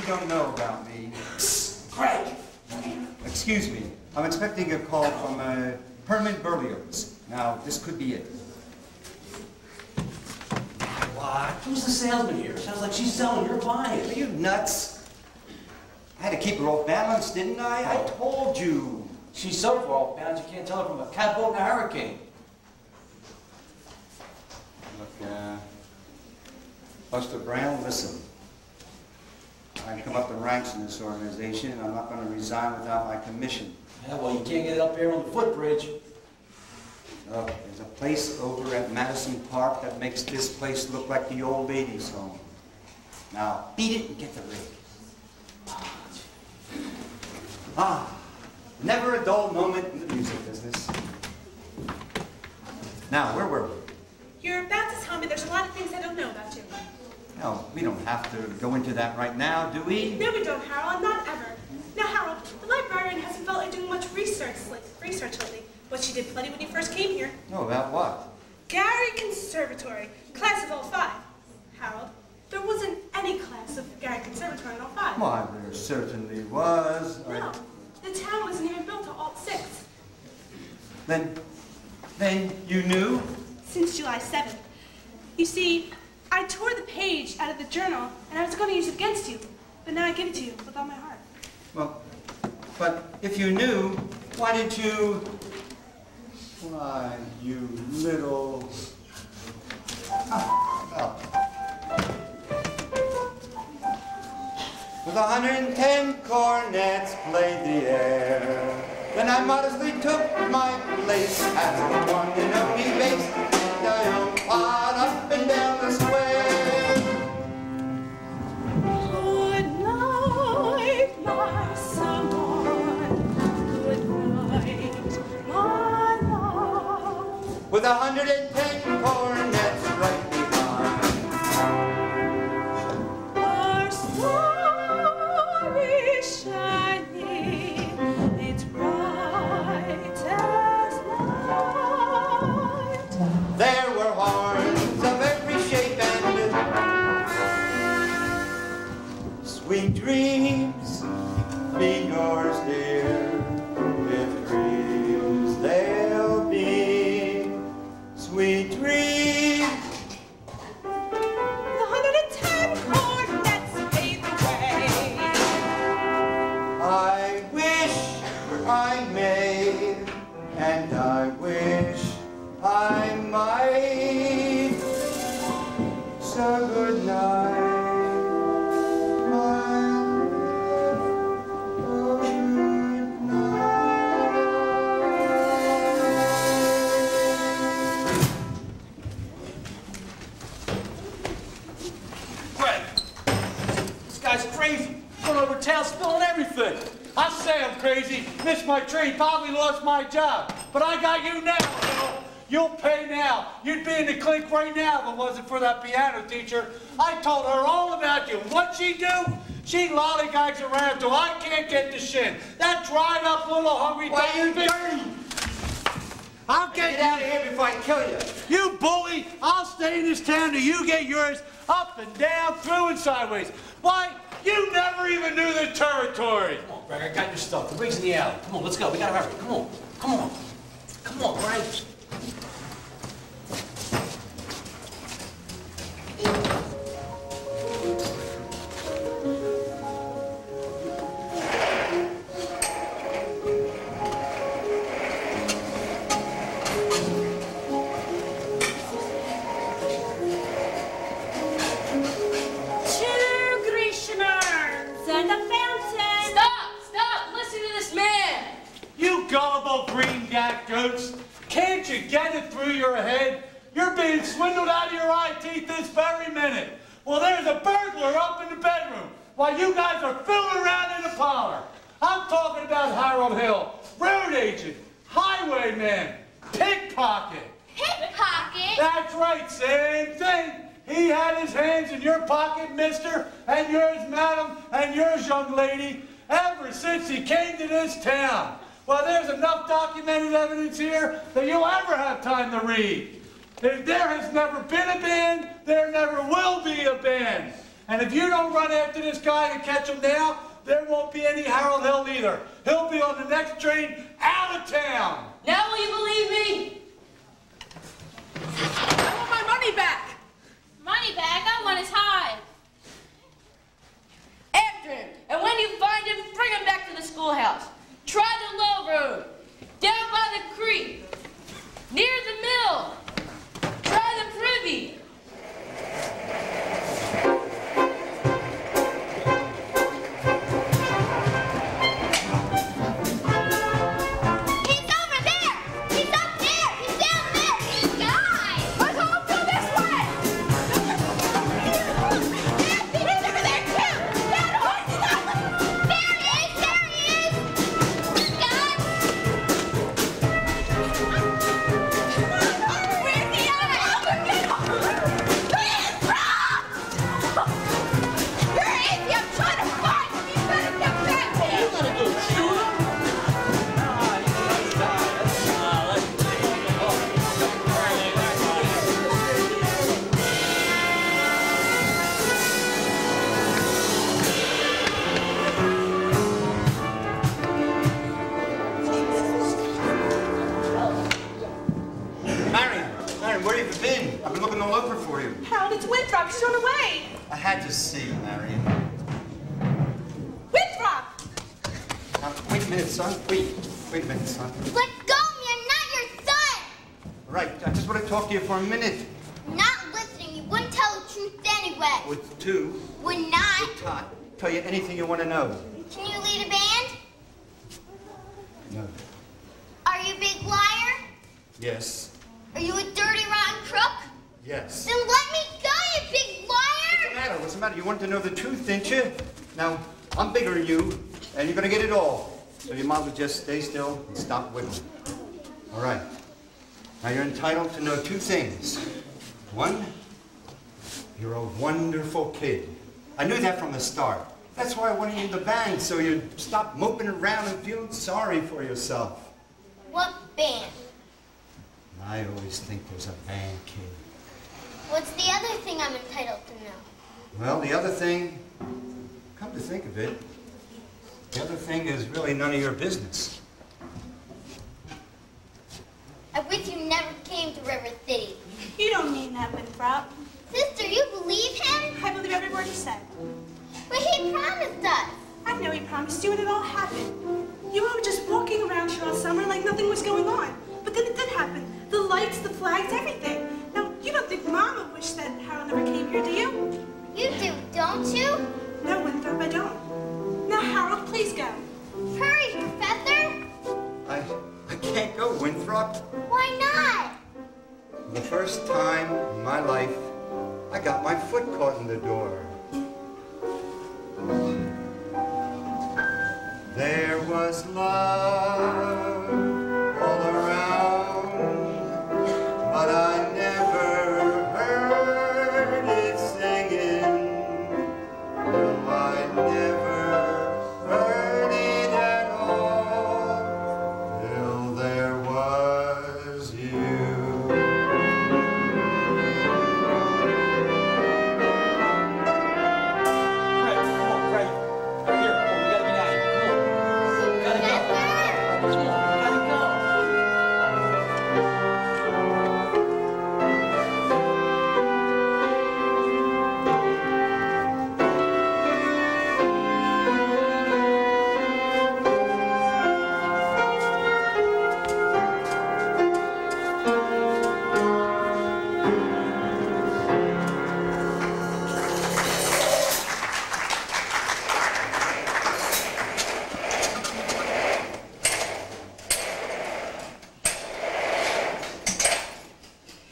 [SPEAKER 6] don't know about me.
[SPEAKER 16] Psst, Greg!
[SPEAKER 6] Excuse me. I'm expecting a call from Herman Berlioz. Now, this could be it.
[SPEAKER 16] What? Who's the salesman here? Sounds like she's selling, you're buying.
[SPEAKER 6] Are you nuts? I had to keep her off balance, didn't I? I told you.
[SPEAKER 16] She's so far off balance you can't tell her from a catboat in a hurricane.
[SPEAKER 6] Look, Buster Brown, listen. I come up the ranks in this organization, and I'm not going to resign without my commission.
[SPEAKER 16] Yeah, well, you can't get it up here on the footbridge.
[SPEAKER 6] Look, there's a place over at Madison Park that makes this place look like the old ladies' home. Now, beat it and get the rig. Ah, never a dull moment in the music business. Now, where were we?
[SPEAKER 10] You're about to tell me there's a lot of things I don't know about you.
[SPEAKER 6] No, we don't have to go into that right now, do we?
[SPEAKER 10] No, we don't, Harold, not ever. Now, Harold, the librarian hasn't felt like doing much research lately, but she did plenty when you first came here.
[SPEAKER 6] No, about what?
[SPEAKER 10] Gary Conservatory, class of 05. Harold, there wasn't any class of Gary Conservatory in 05.
[SPEAKER 6] Why, there certainly was.
[SPEAKER 10] No, the town wasn't even built till '06.
[SPEAKER 6] Then you knew?
[SPEAKER 10] Since July 7th. You see, I tore the page out of the journal, and I was going to use it against you, but now I give it to you with all my heart.
[SPEAKER 6] Well, but if you knew, why didn't you... Why, you little... Oh. With 110 cornets played the air, then I modestly took my place as the one and only bass, down, up and down the square.
[SPEAKER 10] Good night, my someone. Good night, my love.
[SPEAKER 6] With 110 cornets right behind.
[SPEAKER 10] Our star is shining, it's bright as light.
[SPEAKER 6] There were horns of every shape and sweet dreams be yours, dear. If dreams they'll be, sweet dreams.
[SPEAKER 10] The 110 cornets paved the way.
[SPEAKER 6] I wish I may, and I wish I might. So good night, my oh, good night.
[SPEAKER 15] Fred, this guy's crazy. Going over town, spilling everything. I say I'm crazy, missed my train, probably lost my job. But I got you now, Bill. You'll pay now. You'd be in the clink right now if it wasn't for that piano teacher. I told her all about you. What'd she do? She lollygags around till I can't get the shin. That dried up little hungry...
[SPEAKER 6] Why, you dirty!
[SPEAKER 15] I'll get
[SPEAKER 6] out of here before I kill you.
[SPEAKER 15] You bully! I'll stay in this town till you get yours up and down, through and sideways. Why, you never even knew the territory.
[SPEAKER 17] Come on, Greg, I got your stuff. The rig's in the alley. Come on, let's go. We gotta hurry. Come on. Come on. Come on, Greg.
[SPEAKER 15] Can't you get it through your head? You're being swindled out of your eye teeth this very minute. Well, there's a burglar up in the bedroom while you guys are fooling around in the parlor. I'm talking about Harold Hill, road agent, highwayman, pickpocket.
[SPEAKER 2] Pickpocket?
[SPEAKER 15] That's right, same thing. He had his hands in your pocket, mister, and yours, madam, and yours, young lady, ever since he came to this town. Well, there's enough documented evidence here that you'll ever have time to read. There has never been a band, there never will be a band. And if you don't run after this guy and catch him now, there won't be any Harold Hill either. He'll be on the next train out of town.
[SPEAKER 7] Now will you believe me?
[SPEAKER 10] I want my money back.
[SPEAKER 2] Money back? I want his hide.
[SPEAKER 7] After him. And when you find him, bring him back to the schoolhouse. Try the low road. Down by the creek. Near the mill. Try the privy.
[SPEAKER 2] He's over there! He's up there! He's down there! He's guys! Let's all go this way! He's over there too! That horse is up! There he is!
[SPEAKER 6] had to see, Marion.
[SPEAKER 10] Winthrop!
[SPEAKER 6] Wait a minute, son. Wait a minute, son.
[SPEAKER 2] Let go of me, I'm not your son!
[SPEAKER 6] Right, I just want to talk to you for a minute.
[SPEAKER 2] You're not listening, you wouldn't tell the truth anyway.
[SPEAKER 6] With two.
[SPEAKER 2] Would not.
[SPEAKER 6] With Todd. Tell you anything you want to know.
[SPEAKER 2] Can you lead a band?
[SPEAKER 6] No.
[SPEAKER 2] Are you a big liar?
[SPEAKER 6] Yes.
[SPEAKER 2] Are you a dirty, rotten crook?
[SPEAKER 6] Yes.
[SPEAKER 2] Then let me go, you big liar!
[SPEAKER 6] What's the matter? You wanted to know the truth, didn't you? Now, I'm bigger than you, and you're going to get it all. So you might as well just stay still and stop wiggling. All right. Now, you're entitled to know two things. One, you're a wonderful kid. I knew that from the start. That's why I wanted you in the band, so you'd stop moping around and feeling sorry for yourself.
[SPEAKER 2] What band?
[SPEAKER 6] I always think there's a band kid.
[SPEAKER 2] What's the other thing I'm entitled to know?
[SPEAKER 6] Well, the other thing, come to think of it, the other thing is really none of your business.
[SPEAKER 2] I wish you never came to River City.
[SPEAKER 10] You don't mean that, Winthrop.
[SPEAKER 2] Sister, you believe him?
[SPEAKER 10] I believe every word he said.
[SPEAKER 2] But he promised us.
[SPEAKER 10] I know he promised you and it all happened. You were just walking around here all summer like nothing was going on. But then it did happen. The lights, the flags, everything. Now, you don't think Mama wished that Harold never came here, do you?
[SPEAKER 2] You do, don't you?
[SPEAKER 10] No, Winthrop, I don't. Now, Harold, please go.
[SPEAKER 2] Hurry, Professor.
[SPEAKER 6] I can't go, Winthrop.
[SPEAKER 2] Why not?
[SPEAKER 6] For the first time in my life, I got my foot caught in the door. There was love all around, but I never heard it singing. No, I never heard it at all, till there was you.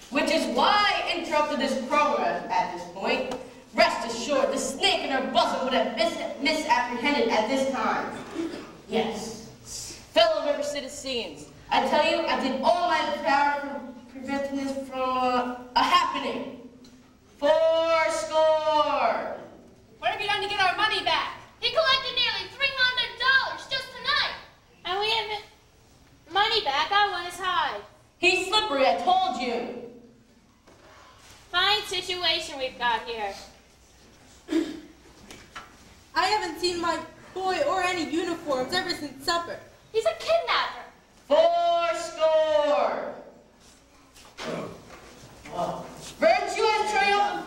[SPEAKER 7] Which is why I interrupted this program at this point. Rest assured, the snake in her bosom would have misapprehended at this time. Yes, fellow River citizens, I tell you, I did all my power for preventing this from a happening. 4 score.
[SPEAKER 18] What have you done to get our money back?
[SPEAKER 2] He collected nearly $300 just tonight.
[SPEAKER 18] And we haven't money back. I want his hide.
[SPEAKER 7] He's slippery, I told you.
[SPEAKER 18] Fine situation we've got here.
[SPEAKER 3] I haven't seen my boy or any uniforms ever since supper.
[SPEAKER 18] He's a kidnapper.
[SPEAKER 7] 4 score. Virtue has triumphed.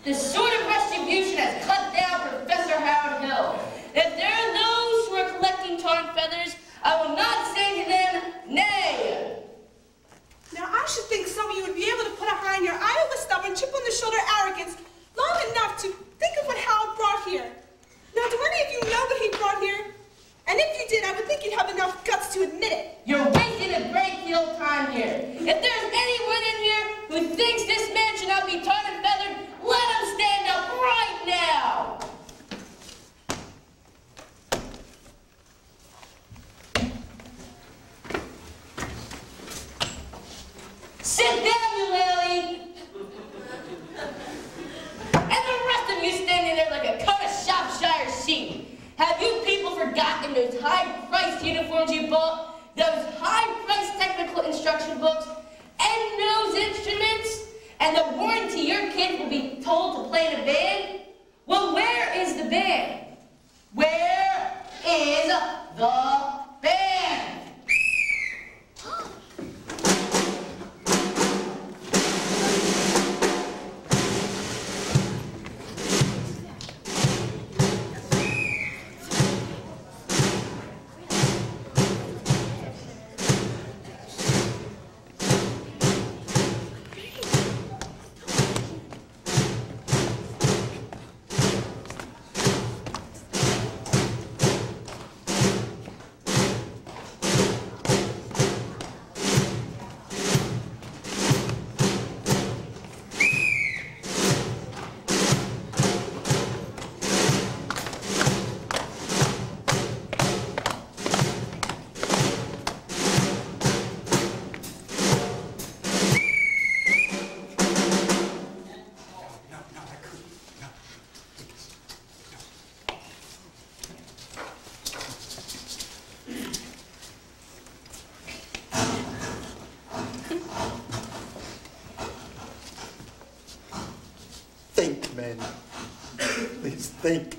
[SPEAKER 7] The sword of retribution has cut down Professor Howard Hill. If there are those who are collecting tar and feathers, I will not say to them, nay.
[SPEAKER 10] Now, I should think some of you would be able to put behind your Iowa stubborn, chip-on-the-shoulder arrogance long enough to think of what Howard brought here. Now, do any of you know what he brought here? And if you did, I would think you'd have enough guts to admit it.
[SPEAKER 7] You're wasting a great deal of time here. If there's anyone in here who thinks this man should not be tarred and feathered, let him stand up right now. Sit down, you lily. And the rest of you standing there like a coat of Shropshire sheep. Have you people forgotten those high-priced uniforms you bought, those high-priced technical instruction books, and those instruments, and the warranty your kids will be told to play in a band? Well, where is the band? Where is the band?
[SPEAKER 6] men. Please think.